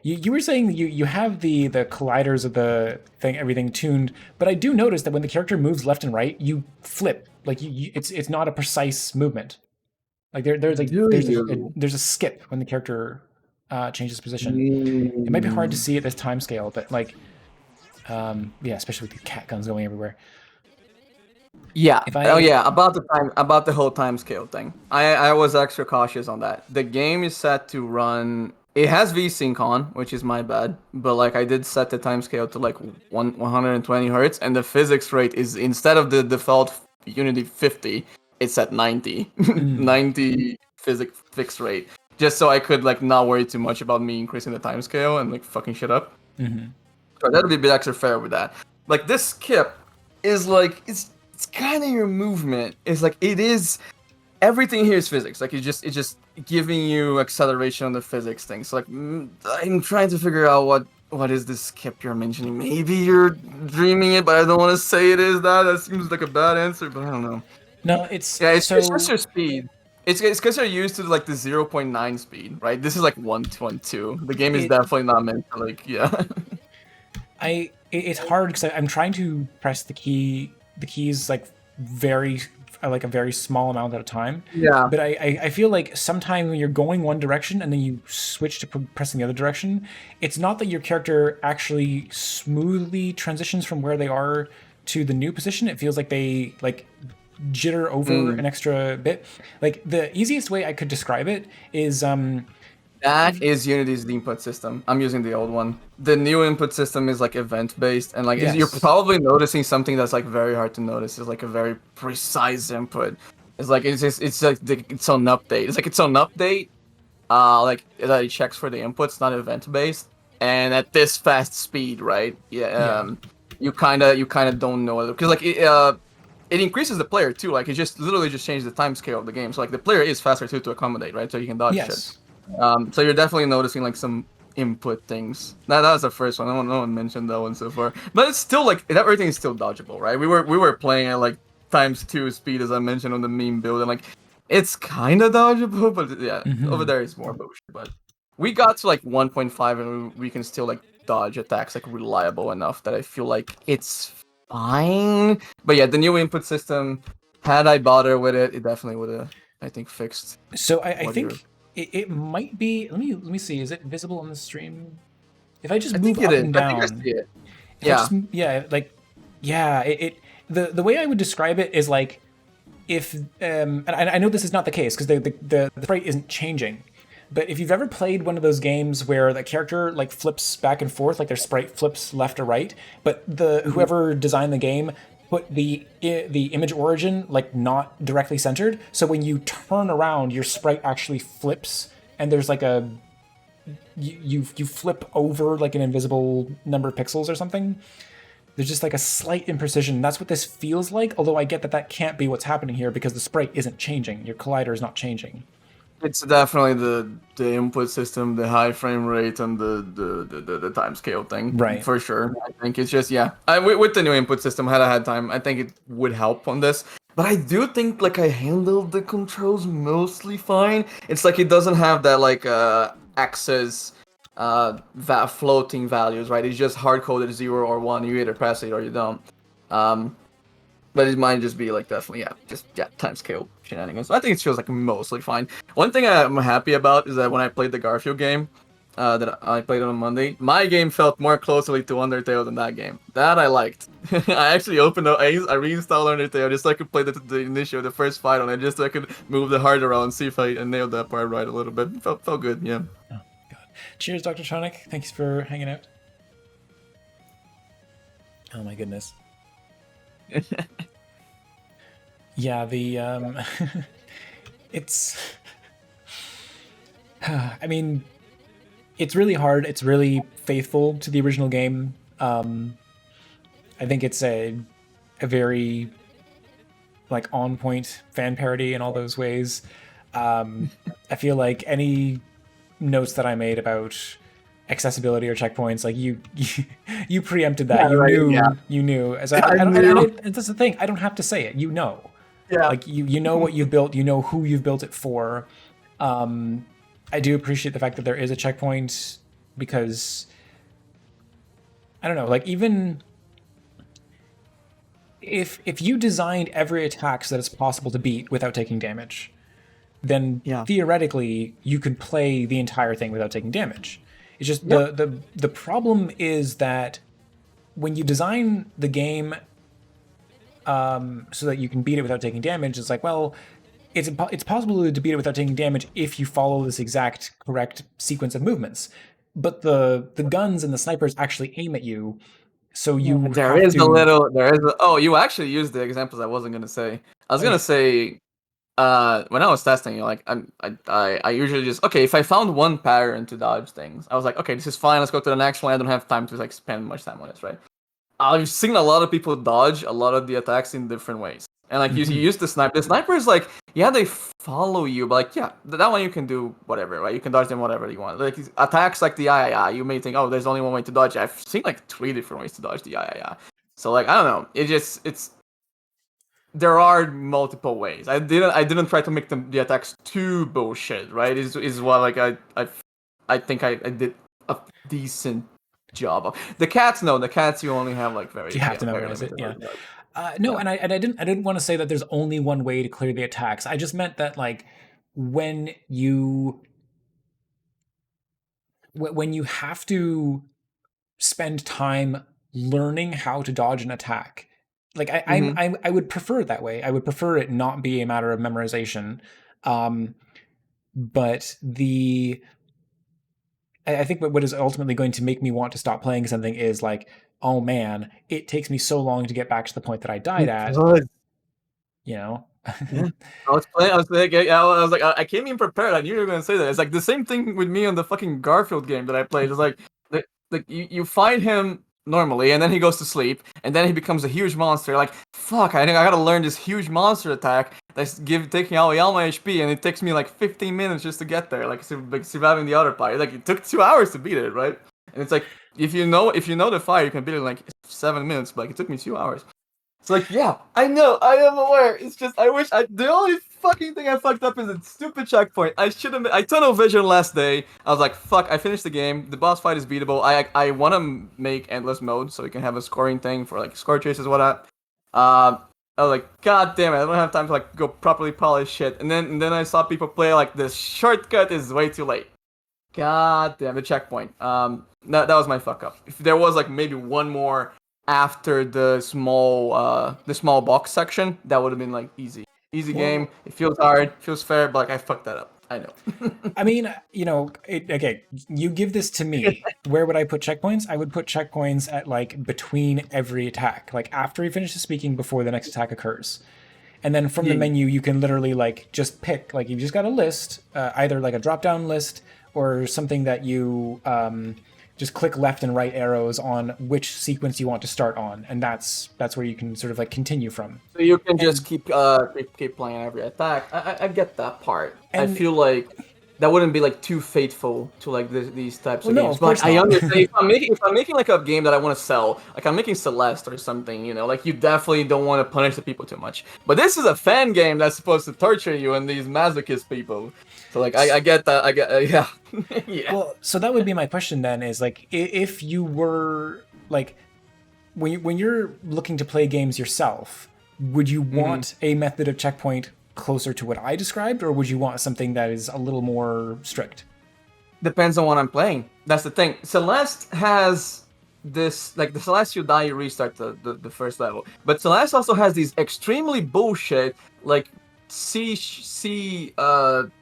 you were saying you have the colliders of the thing, everything tuned, but I do notice that when the character moves left and right, you flip. Like it's not a precise movement. Like Do you? there's a skip when the character changes position. It might be hard to Mm. see at this time scale, but like yeah, especially with the cat guns going everywhere. Yeah. If I Oh yeah. About the whole time scale thing. I was extra cautious on that. The game is set to run. It has VSync on, which is my bad. But like I did set the time scale to like 120 hertz, and the physics rate is instead of the default Unity 50, it's at 90, 90 physics fixed rate. Just so I could like not worry too much about me increasing the time scale and like fucking shit up. So that'll be a bit extra fair with that. Like this skip is like it's kind of your movement. It's like it is everything here is physics. Like it's just giving you acceleration on the physics thing. So like I'm trying to figure out what is this skip you're mentioning. Maybe you're dreaming it, but I don't want to say it is that. That seems like a bad answer, but I don't know. no, it's Yeah, it's so just your speed. It's because you're used to like the 0.9 speed, right? This is like 1.2. The game is it, definitely not meant to like yeah. it's hard because I'm trying to press the keys like very like a very small amount at a time. Yeah. But I feel like sometimes when you're going one direction and then you switch to pressing the other direction, it's not that your character actually smoothly transitions from where they are to the new position. It feels like they like jitter over an extra bit. Like the easiest way I could describe it is That is Unity's input system. I'm using the old one. The new input system is like event based, and like you're Yes. probably noticing something that's like very hard to notice. It's like a very precise input. It's like it's like its own update. It's like its own update. Like that it checks for the inputs, not event based. And at this fast speed, right? Yeah. You kind of don't know it because like it increases the player too. Like it just literally just changes the time scale of the game. So like the player is faster too to accommodate, right? So you can dodge shit. Yes. So you're definitely noticing like some input things. That was the first one. No one mentioned that one so far. But it's still like everything is still dodgeable, right? We were playing at like ×2 speed as I mentioned on the meme build, and like it's kind of dodgeable, but yeah, over there is more bullshit. But we got to like 1.5 and we can still like dodge attacks like reliable enough that I feel like it's fine. But yeah, the new input system. Had I bothered with it, it definitely would have, I think, fixed. So I what you're- think it might be. Let me see. Is it visible on the stream? If I just I move think it up is. and I think I down, see it. if I Yeah. just, yeah, like yeah, the way I would describe it is like if and I know this is not the case because the sprite isn't changing, but if you've ever played one of those games where the character like flips back and forth, like their sprite flips left or right, but the whoever designed the game put the image origin like not directly centered, so when you turn around, your sprite actually flips, and there's like a you flip over like an invisible number of pixels or something. There's just like a slight imprecision. That's what this feels like, although I get that that can't be what's happening here because the sprite isn't changing. Your collider is not changing. It's definitely the input system, the high frame rate, and the time scale thing Right. for sure. I think it's just yeah. With the new input system, had I had time, I think it would help on this. But I do think like I handled the controls mostly fine. It's like it doesn't have that like access that floating values, right? It's just hard coded 0 or 1. You either press it or you don't. Um, but it might just be like definitely time scale shenanigans. I think it feels like mostly fine. One thing I'm happy about is that when I played the Garfield game, that I played on Monday, my game felt more closely to Undertale than that game. That I liked. I actually opened up, I reinstalled Undertale just so I could play the first fight on it, just so I could move the heart around and see if I nailed that part right a little bit. Felt good, yeah. Oh, God. Cheers, Dr. Tronic. Thanks for hanging out. Oh, my goodness. Yeah, the, it's, I mean, it's really hard. It's really faithful to the original game. I think it's a very like on point fan parody in all those ways. I feel like any notes that I made about accessibility or checkpoints, like you preempted that. Yeah, You right, knew yeah. you knew. As I I don't, knew. and that's the thing. I don't have to say it. You know, Yeah. like you know what you've built. You know who you've built it for. I do appreciate the fact that there is a checkpoint because I don't know, like even if you designed every attack so that it's possible to beat without taking damage, then Yeah. theoretically you could play the entire thing without taking damage. It's just Yep. the problem is that when you design the game so that you can beat it without taking damage, it's like, well, it's possible to beat it without taking damage if you follow this exact correct sequence of movements. But the guns and the snipers actually aim at you, so Yeah, you there have is a to. little, there is a, oh, you actually used the examples I wasn't gonna say. I was Oh gonna yeah, say, when I was testing, like, I usually just, okay, if I found one pattern to dodge things, I was like, okay, this is fine, let's go to the next one, I don't have time to, like, spend much time on this, right? I've seen a lot of people dodge a lot of the attacks in different ways. And like you use the sniper. The sniper is like, yeah, they follow you, but like, yeah, that one you can do whatever, right? You can dodge them whatever you want. Like attacks like the I, you may think, oh, there's only one way to dodge it. I've seen like 3 different ways to dodge the I. So like, I don't know. It's there are multiple ways. I didn't try to make the attacks too bullshit, right? Is what like I think I did a decent job of. The cats, no, the cats you only have like you have to very memorize it. limited. Yeah. No, Yeah. and I didn't want to say that there's only one way to clear the attacks. I just meant that like when you when you have to spend time learning how to dodge an attack, like Mm-hmm. I would prefer it that way. I would prefer it not be a matter of memorization. Um, but I think what is ultimately going to make me want to stop playing something is like, oh man, it takes me so long to get back to the point that I died It at. does. You know. Yeah. I was like, yeah, I was like, I came in prepared. I knew you were gonna say that. It's like the same thing with me on the fucking Garfield game that I played. It's like you fight him normally, and then he goes to sleep, and then he becomes a huge monster. Like, fuck, I think I gotta learn this huge monster attack that's taking away all my HP, and it takes me like 15 minutes just to get there, like, surviving the other part. Like, it took 2 hours to beat it, right? And it's like, if you know the fight, you can beat it in like 7 minutes, but like, it took me 2 hours. It's like, yeah, I know, I am aware. It's just, I wish the only fucking thing I fucked up is a stupid checkpoint. I should have, I tunnel vision last day. I was like, fuck, I finished the game. The boss fight is beatable. I want to make endless mode so we can have a scoring thing for like score chases, whatnot. I was like, god damn it, I don't have time to like go properly polish shit. And then I saw people play like this shortcut is way too late. God damn the checkpoint. That was my fuck up. If there was like maybe one more after the small box section, that would have been like easy game. It feels hard, feels fair, but like I fucked that up. I know. I mean, okay, you give this to me. Where would I put checkpoints? I would put checkpoints at like between every attack, like after he finishes speaking before the next attack occurs. And then from the Yeah. menu, you can literally like just pick, like you just got a list, either like a drop down list or something that you just click left and right arrows on which sequence you want to start on, and that's where you can sort of like continue from. So you can just And- keep playing every attack. I get that part. I And feel like that wouldn't be like too faithful to like these types well, of no, games. of But course like, I not. understand if I'm making like a game that I want to sell, like I'm making Celeste or something, you know, like you definitely don't want to punish the people too much. But this is a fan game that's supposed to torture you and these masochist people. So like I get that. I get yeah. Yeah. Well, so that would be my question then: is like if you were like when you're looking to play games yourself, would you want a method of checkpoint closer to what I described, or would you want something that is a little more strict? Depends on what I'm playing. That's the thing. Celeste has this, like the Celeste you die, you restart the first level. But Celeste also has these extremely bullshit, like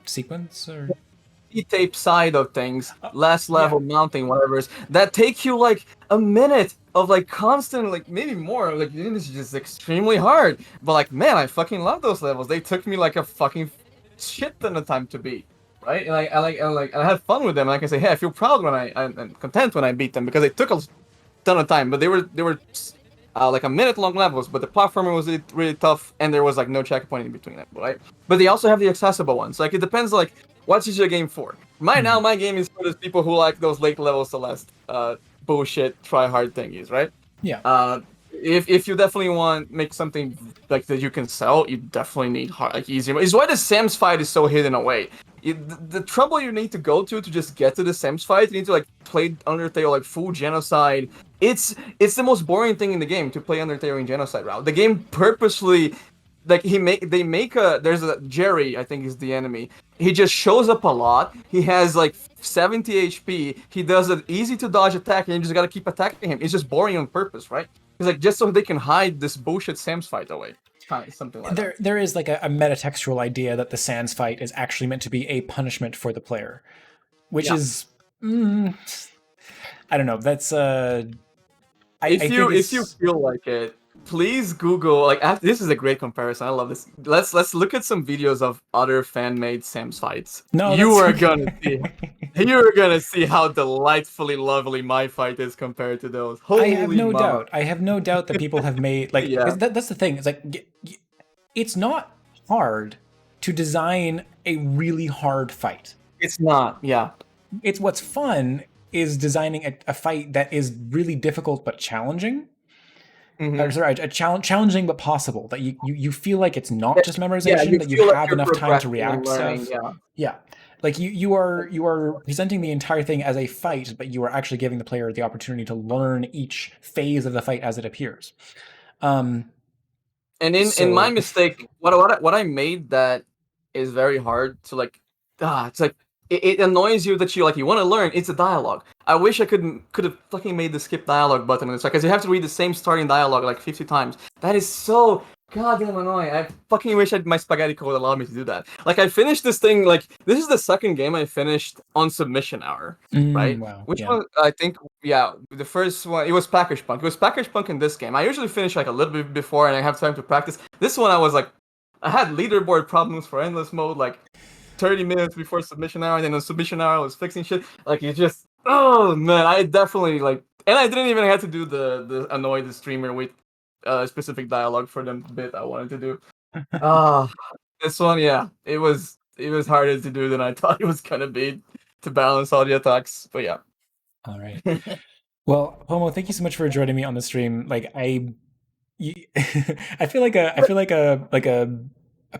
Sequence or C-tape side of things, last level mounting, whatever, that take you like a minute of like constant, like maybe more, like it's just extremely hard. But like, man, I fucking love those levels. They took me like a fucking shit ton of time to beat. Right, and I had fun with them. And I can say, hey, I feel proud when I'm content when I beat them because it took a ton of time. But they were like a minute long levels. But the platformer was really, really tough, and there was like no checkpoint in between them, right? But they also have the accessible ones. Like it depends, like what is your game for? Now, my game is for those people who like those late level Celeste bullshit try hard thingies, right? yeah. If you definitely want make something like that you can sell, you definitely need hard, like easier. It's why the Sims fight is so hidden away. The trouble you need to go to just get to the Sims fight, you need to like play Undertale like full genocide. It's the most boring thing in the game to play Undertale in genocide route. The game purposely like they make a there's a Jerry, I think is the enemy. He just shows up a lot. He has like 70 HP. He does an easy to dodge attack, and you just gotta keep attacking him. It's just boring on purpose, right? It's like just so they can hide this bullshit Sam's fight away. Kind of something like that. There is like a metatextual idea that the Sans fight is actually meant to be a punishment for the player, which is I don't know. That's I think If you feel like it, please Google like this is a great comparison. I love this. Let's look at some videos of other fan made Sam's fights. no. You are That's gonna see. You're gonna see how delightfully lovely my fight is compared to those. I Holy have no mama. doubt. I have no doubt that people have made like Yeah. that's the thing. It's like it's not hard to design a really hard fight. It's not. Yeah. It's what's fun is designing a fight that is really difficult but challenging. Or sorry, challenging but possible. That you feel like it's not just memorization. You that you feel like have you're enough time to progressing react and to learning. stuff. Yeah. Yeah, like you are presenting the entire thing as a fight, but you are actually giving the player the opportunity to learn each phase of the fight as it appears. And in my So mistake, what I made that is very hard to like. It's like it annoys you that you want to learn. It's a dialogue. I wish I could have fucking made the skip dialogue button on this because you have to read the same starting dialogue like 50 times. That is so goddamn annoying. I fucking wish my spaghetti code allowed me to do that. Like I finished this thing. Like this is the second game I finished on submission hour. Right? wow, Which yeah. one? I think the first one it was Package Punk. It was Package Punk in this game. I usually finish like a little bit before and I have time to practice. This one I was like, I had leaderboard problems for endless mode like 30 minutes before submission hour, and then on submission hour I was fixing shit. Like it just oh man, I definitely like, and I didn't even have to do the annoy the streamer with specific dialogue for the bit I wanted to do. Ah, this one, yeah, it was harder to do than I thought it was gonna be to balance all the attacks. But yeah. All right. Well, Pomo, thank you so much for joining me on the stream. Like I feel like a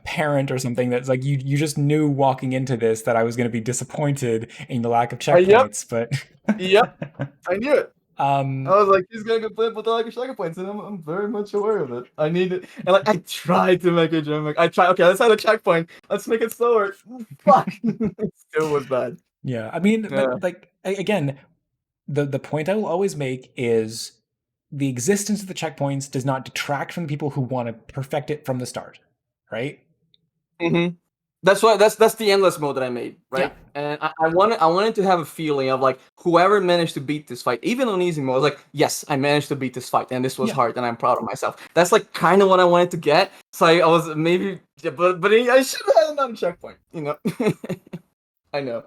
parent or something that's like you just knew walking into this that I was going to be disappointed in the lack of Yep, checkpoints, but yep, I knew it. I um was like, he's gonna complain about the lack of check points, and I'm very much aware of it. I need it, and like I tried to make it jump. Like, I tried. Okay, let's have a checkpoint. Let's make it slower. Fuck, it still was bad. yeah, I mean, Yeah. but like again, the point I will always make is the existence of the checkpoints does not detract from the people who want to perfect it from the start, right? That's why that's the endless mode that I made, Yeah. right? And I wanted to have a feeling of like whoever managed to beat this fight, even on easy mode, I was like, yes, I managed to beat this fight, and this was Yeah. hard, and I'm proud of myself. That's like kind of what I wanted to get. So I was maybe, yeah, but I should have had another checkpoint, you know. I know.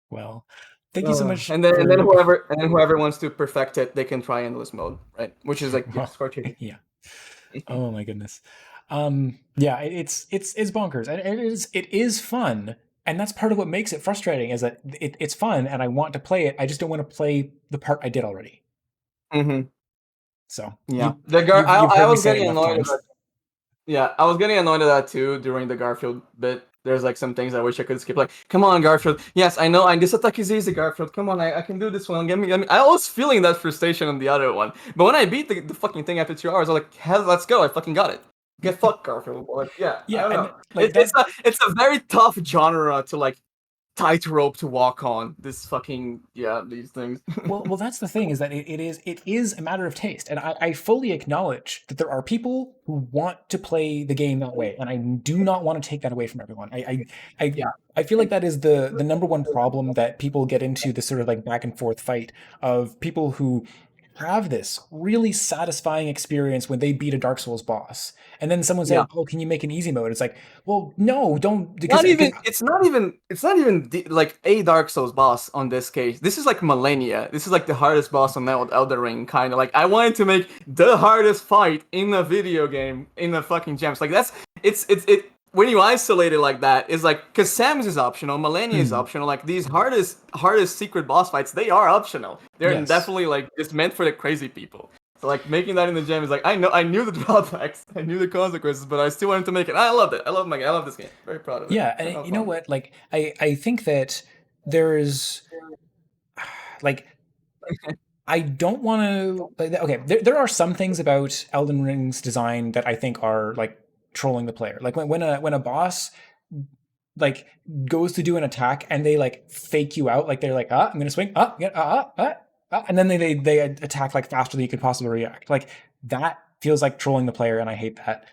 Well, Thank you so much And then for. whoever wants to perfect it, they can try endless mode, right? Which is like yeah, Oh, score trading. yeah. Oh my goodness. Yeah, it's bonkers, and it is fun, and that's part of what makes it frustrating. Is that it's fun, and I want to play it. I just don't want to play the part I did already. Mm-hmm. So Yeah, you the you've I you've heard me was say it getting enough annoyed at times. that. Yeah, I was getting annoyed at that too during the Garfield bit. There's like some things I wish I could skip. Like, come on, Garfield. Yes, I know. And this attack is easy, Garfield. Come on, I can do this one. Get me. I was feeling that frustration on the other one, but when I beat the fucking thing after 2 hours, I was like, hell, let's go. I fucking got it. Get fucked, Garfield. Like, yeah, I Yeah, don't and know. like It's that. a very tough genre to like tightrope to walk on. This fucking yeah, these things. Well, that's the thing, is that it is a matter of taste, and I fully acknowledge that there are people who want to play the game that way, and I do not want to take that away from everyone. I Yeah. I feel like that is the number one problem that people get into, this sort of like back and forth fight of people who have this really satisfying experience when they beat a Dark Souls boss, and then someone Yeah. says, "Oh, can you make an easy mode?" It's like, well, no, don't, because Not because even like a Dark Souls boss on this case. This is like Millennia. This is like the hardest boss on Elden Ring, kind of like I wanted to make the hardest fight in a video game in the fucking gems. Like that's it when you isolate it like that, is like because Sam's is optional, Millennia is Hmm, optional. Like these hardest secret boss fights, they are optional. They're yes. definitely like just meant for the crazy people. So like making that in the gem is like I knew the drawbacks, I knew the consequences, but I still wanted to make it. I loved it. I love this game. Very proud of it. Yeah, So and have you know fun. what? Like, I think that there's like, I don't want to. Like, okay, there are some things about Elden Ring's design that I think are like trolling the player. Like when a boss like goes to do an attack and they like fake you out, like they're like, I'm gonna swing, yeah, and then they attack like faster than you could possibly react. Like that feels like trolling the player, and I hate that.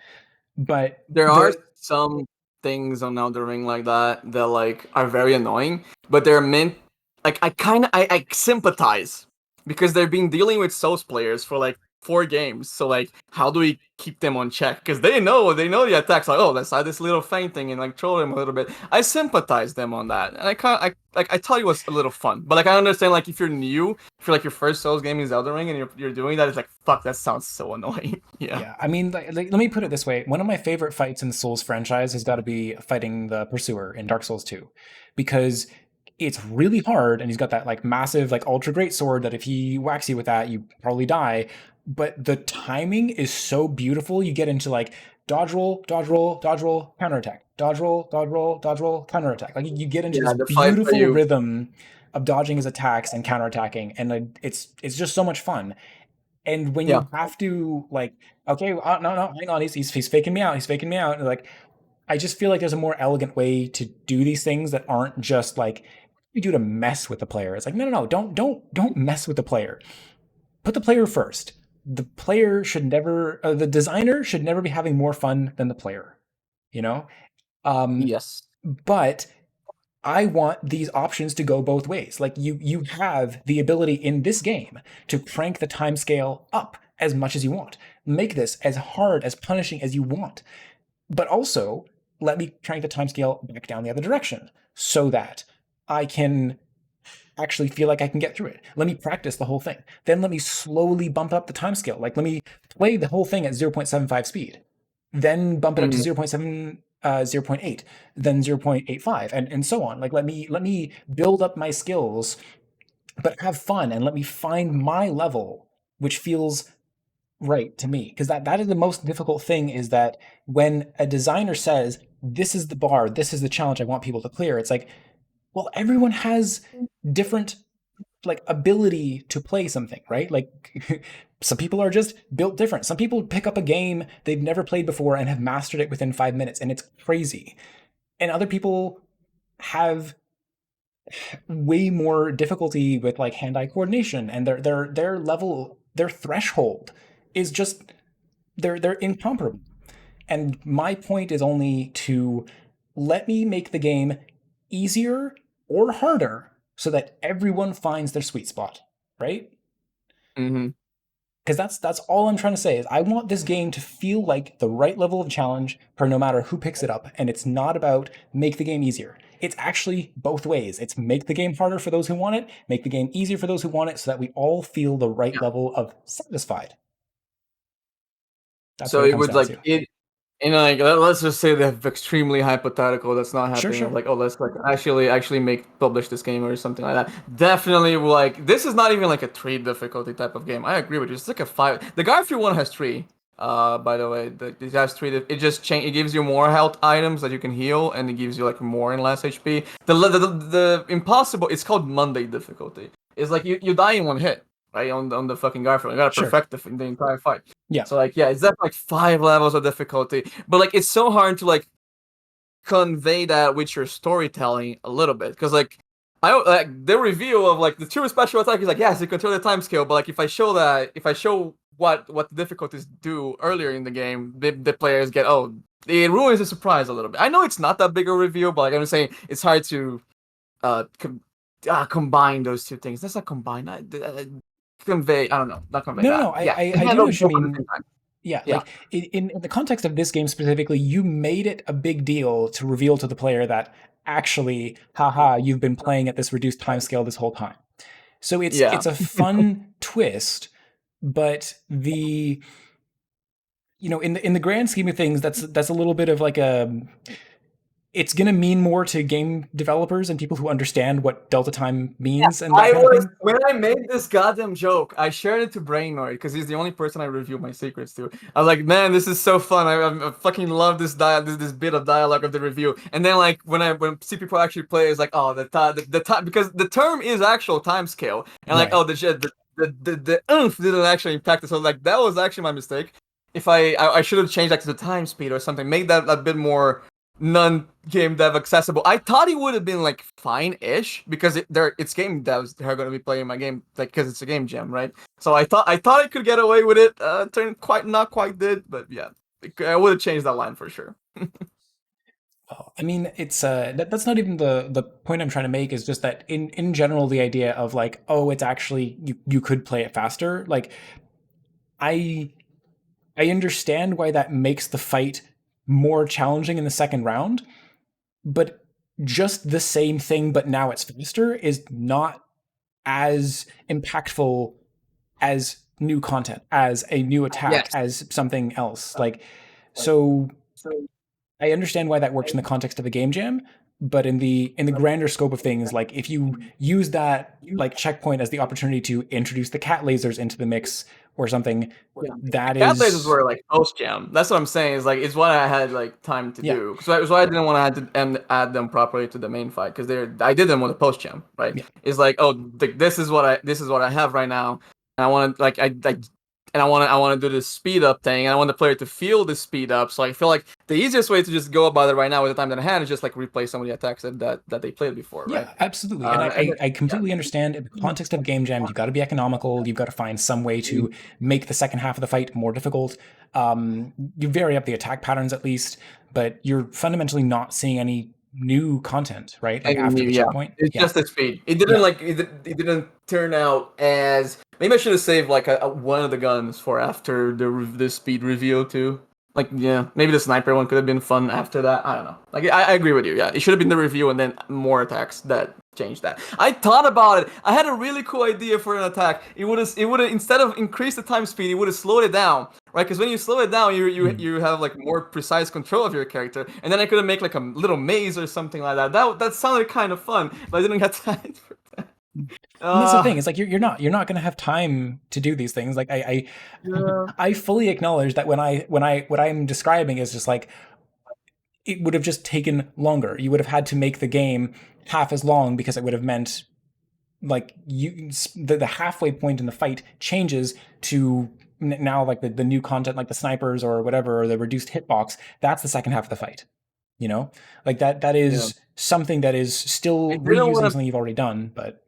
But There are the some things on Elden Ring like that like are very annoying, but they're meant like I sympathize because they've been dealing with Souls players for like 4 games. So like, how do we keep them on check? Because they know the attacks. Like, oh, let's add this little feint thing and like troll them a little bit. I sympathize them on that, and I thought it was a little fun. But like, I understand like if you're new, if you're like your first Souls game is Elden Ring and you're doing that, it's like fuck, that sounds so annoying. Yeah. Yeah, I mean, like, let me put it this way. One of my favorite fights in the Souls franchise has got to be fighting the Pursuer in Dark Souls 2, because it's really hard, and he's got that like massive, like ultra great sword that if he whacks you with that, you probably die. But the timing is so beautiful. You get into like dodge roll, dodge roll, dodge roll, counterattack, dodge roll, dodge roll, dodge roll, counterattack. Like you get into this Yeah, the fight for beautiful you. rhythm of dodging his attacks and counterattacking, and it's just so much fun. And when Yeah. you have to like, okay, no, no, hang on, he's faking me out, he's faking me out. And like, I just feel like there's a more elegant way to do these things that aren't just like you do to mess with the player. It's like, no, no, no, don't mess with the player. Put the player first. The player should never, the designer should never be having more fun than the player. You know, um, Yes. but I want these options to go both ways. Like you have the ability in this game to crank the time scale up as much as you want. Make this as hard, as punishing as you want. But also let me crank the time scale back down the other direction so that I can actually feel like I can get through it. Let me practice the whole thing. Then let me slowly bump up the time scale. Like let me play the whole thing at 0.75 speed, then bump it up to Hmm. 0.7, 0.8, then 0.85, and so on. Like let me build up my skills, but have fun, and let me find my level, which feels right to me. Because that is the most difficult thing, is that when a designer says, this is the bar, this is the challenge I want people to clear, it's like, well, everyone has different like ability to play something, right? Like some people are just built different. Some people pick up a game they've never played before and have mastered it within 5 minutes, and it's crazy. And other people have way more difficulty with like hand-eye coordination, and their level, their threshold is just, they're incomparable. And my point is only to let me make the game easier or harder so that everyone finds their sweet spot, right? Hmm. Because that's all I'm trying to say, is I want this game to feel like the right level of challenge for no matter who picks it up, and it's not about make the game easier. It's actually both ways. It's make the game harder for those who want it, make the game easier for those who want it, so that we all feel the right level of satisfied. That's So what it it comes would down like to. it. Like let's just say that extremely hypothetical that's not Sure, happening. sure. Like, oh, let's like actually make publish this game or something like that. Definitely, like this is not even like a 3 difficulty type of game. I agree with you. It's like a 5. The Guy Free one has 3. By the way, it has 3. It just change. It gives you more health items that you can heal, and it gives you like more and less HP. The impossible. It's called Monday difficulty. It's like you die in one hit, right? On the fucking Guy Free. You gotta Sure. perfect the entire fight. Yeah. So like yeah, it's definitely like 5 levels of difficulty, but like it's so hard to like convey that with your storytelling a little bit because like I like the reveal of like the 2 special attack is like yes you control the time scale, but like if I show what the difficulties do earlier in the game, the players get it ruins the surprise a little bit. I know it's not that big a reveal, but like I'm saying it's hard to uh, com- combine those 2 things. That's not combine. Convey. I don't know. Not convey No, no, no. that. Yeah, I do know handle what you both at the mean. same time. Yeah, Yeah. like in the context of this game specifically, you made it a big deal to reveal to the player that actually, haha, you've been playing at this reduced time scale this whole time. So Yeah. it's a fun twist, but the in the grand scheme of things, that's a little bit of like a it's going to mean more to game developers and people who understand what delta time means and that I kind of was thing. when I made this goddamn joke, I shared it to Brainoid because he's the only person I review my secrets to. I was like, man, this is so fun. I fucking love this bit of dialogue of the review. And then like when see people actually play, it's like, oh, the time because the term is actual time scale, and like, Right. oh, the oomph didn't actually impact it. So like that was actually my mistake. If I should have changed that to the time speed or something, make that a bit more non-game dev accessible. I thought it would have been like fine-ish because it's game devs that are going to be playing my game like because it's a game jam, right? So I thought I could get away with it. Turned quite not quite did, but yeah, I would have changed that line for sure. Well, I mean, it's that's not even the point I'm trying to make. Is just that in general, the idea of like, oh, it's actually you could play it faster. Like, I I understand why that makes the fight more challenging in the second round, but just the same thing, but now it's faster, is not as impactful as new content, as a new attack, Yes. as something else. Like, so I understand why that works in the context of a game jam, but in the grander scope of things, like if you use that like checkpoint as the opportunity to introduce the cat lasers into the mix or something, Yeah. that Cat lasers is were like post jam. That's what I'm saying. Is like it's what I had like time to yeah, do. So it was why I didn't want to add them properly to the main fight because I did them on the post jam, right? yeah. It's like this is what I have right now, and I want to and I want to do this speed up thing, and I want the player to feel the speed up. So I feel like the easiest way to just go about it right now with the time that I had is just like replay some of the attacks that they played before, right? Yeah, absolutely. And And I yeah. completely understand in the context of game jam, you've got to be economical. You've got to find some way to make the second half of the fight more difficult. You vary up the attack patterns at least, but you're fundamentally not seeing any new content, right? Like And after the yeah, checkpoint. it's Yeah. just the speed. It didn't Yeah. like it didn't turn out as. Maybe I should have saved like one of the guns for after the speed reveal too. Like yeah, maybe the sniper one could have been fun after that. I don't know. Like I agree with you. Yeah, it should have been the review and then more attacks that changed that. I thought about it. I had a really cool idea for an attack. It would have instead of increase the time speed, it would have slowed it down. Right, because when you slow it down, Mm. you have like more precise control of your character, and then I could have make like a little maze or something like that. That sounded kind of fun, but I didn't get time for that. And that's the Uh, thing. It's like you're not going to have time to do these things. Like yeah, I fully acknowledge that what I'm describing is just like it would have just taken longer. You would have had to make the game half as long because it would have meant like the halfway point in the fight changes to now like the new content like the snipers or whatever or the reduced hitbox. That's the second half of the fight, like that yeah. is something that is I still didn't reusing want something you've already done, but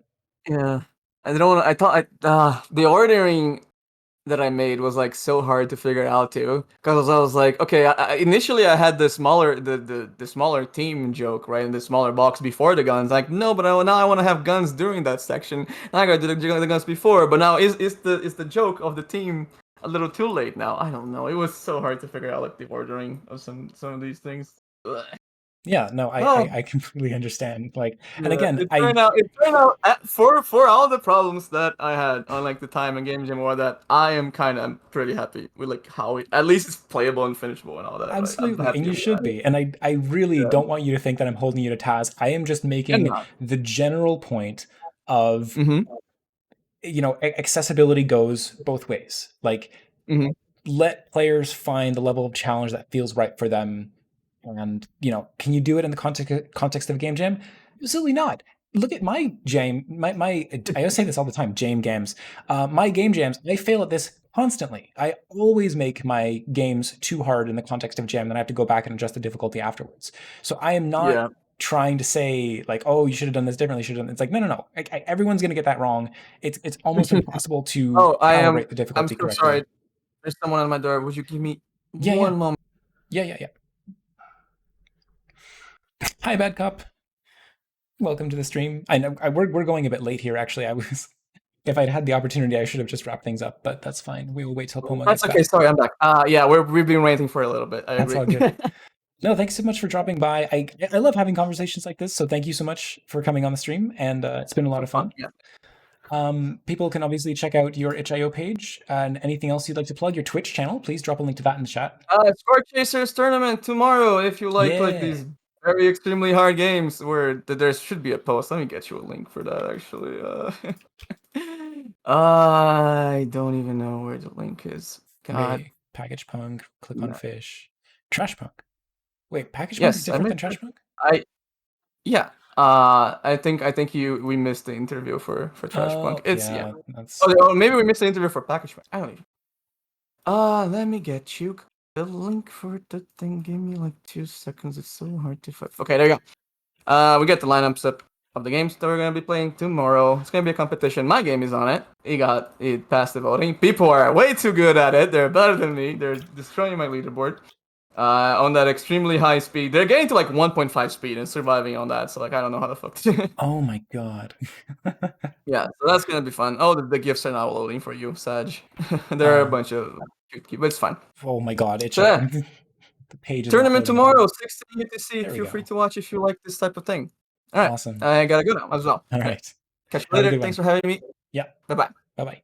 to. Yeah, I didn't want to. I thought the ordering that I made was like so hard to figure out too. Because I was like, okay, initially I had the smaller team joke, right, in the smaller box before the guns. Like, no, but now I want to have guns during that section. Now I got to do the guns before. But now is the joke of the team a little too late now? I don't know. It was so hard to figure out like the ordering of some of these things. Ugh. Yeah, no, Oh, I completely understand. Like, and yeah. again, It turned out for all the problems that I had on like the time and game jam or that I am kind of pretty happy with like how it at least it's playable and finishable and all that. Like I'm absolutely, and happy you with should that. be. And I really Yeah. don't want you to think that I'm holding you to task. I am just And making not. the general point of, Mm-hmm. accessibility goes both ways. Like, Mm-hmm. let players find the level of challenge that feels right for them. And, can you do it in the context of a game jam? Absolutely not. Look at my jam. My I always say this all the time. Jam games. My game jams. I fail at this constantly. I always make my games too hard in the context of jam, then I have to go back and adjust the difficulty afterwards. So I am not Yeah. trying to say like, oh, you should have done this differently. Should have done. It's like, no, no, no. Everyone's gonna get that wrong. It's almost impossible to Oh, calibrate the I'm difficulty so sorry. correctly. There's someone at my door. Would you give me Yeah, yeah, one moment? yeah, yeah, yeah. Hi, Bad Cop. Welcome to the stream. I know we're going a bit late here. Actually, I was. If I'd had the opportunity, I should have just wrapped things up, but that's fine. We will wait till Pomo That's gets okay. back. Sorry, I'm back. Yeah, we've been waiting for a little bit. I That's agree. all good. No, thanks so much for dropping by. I love having conversations like this, so thank you so much for coming on the stream, and it's been a lot So of fun. fun. Yeah. People can obviously check out your itch.io page and anything else you'd like to plug. Your Twitch channel, please drop a link to that in the chat. Score Chasers tournament tomorrow. If you like Yeah. these very extremely hard games, where there should be a post. Let me get you a link for that. Actually, I don't even know where the link is. God. Wait, Package Punk, click on Yeah. Fish. Trash Punk. Wait, Package Punk is Yes, I different missed than Trash it. Punk? I Yeah. I think we missed the interview for Trash Punk. Oh, It's yeah. yeah, that's Oh, maybe we missed the interview for Package Punk. I don't even. Let me get you the link for the thing. Give me like 2 seconds. It's so hard to find. Okay, there you go. We get the lineups up of the games that we're gonna be playing tomorrow. It's gonna be a competition. My game is on it. It passed the voting. People are way too good at it. They're better than me. They're destroying my leaderboard. On that extremely high speed. They're getting to like 1.5 speed and surviving on that. So like I don't know how the fuck. oh my god. Yeah, so that's gonna be fun. Oh, the gifts are now loading for you, Sag. There are a Oh, bunch of cute gifts, but it's fine. oh my god, So yeah, the page is not tournament loading at all. tomorrow, 16 UTC. There we Feel free go. to watch if you like this type of thing. All right, Awesome. I gotta go now as well. All Okay, right. catch you Have a later. good Thanks one. for having me. Yeah. Bye bye. Bye bye.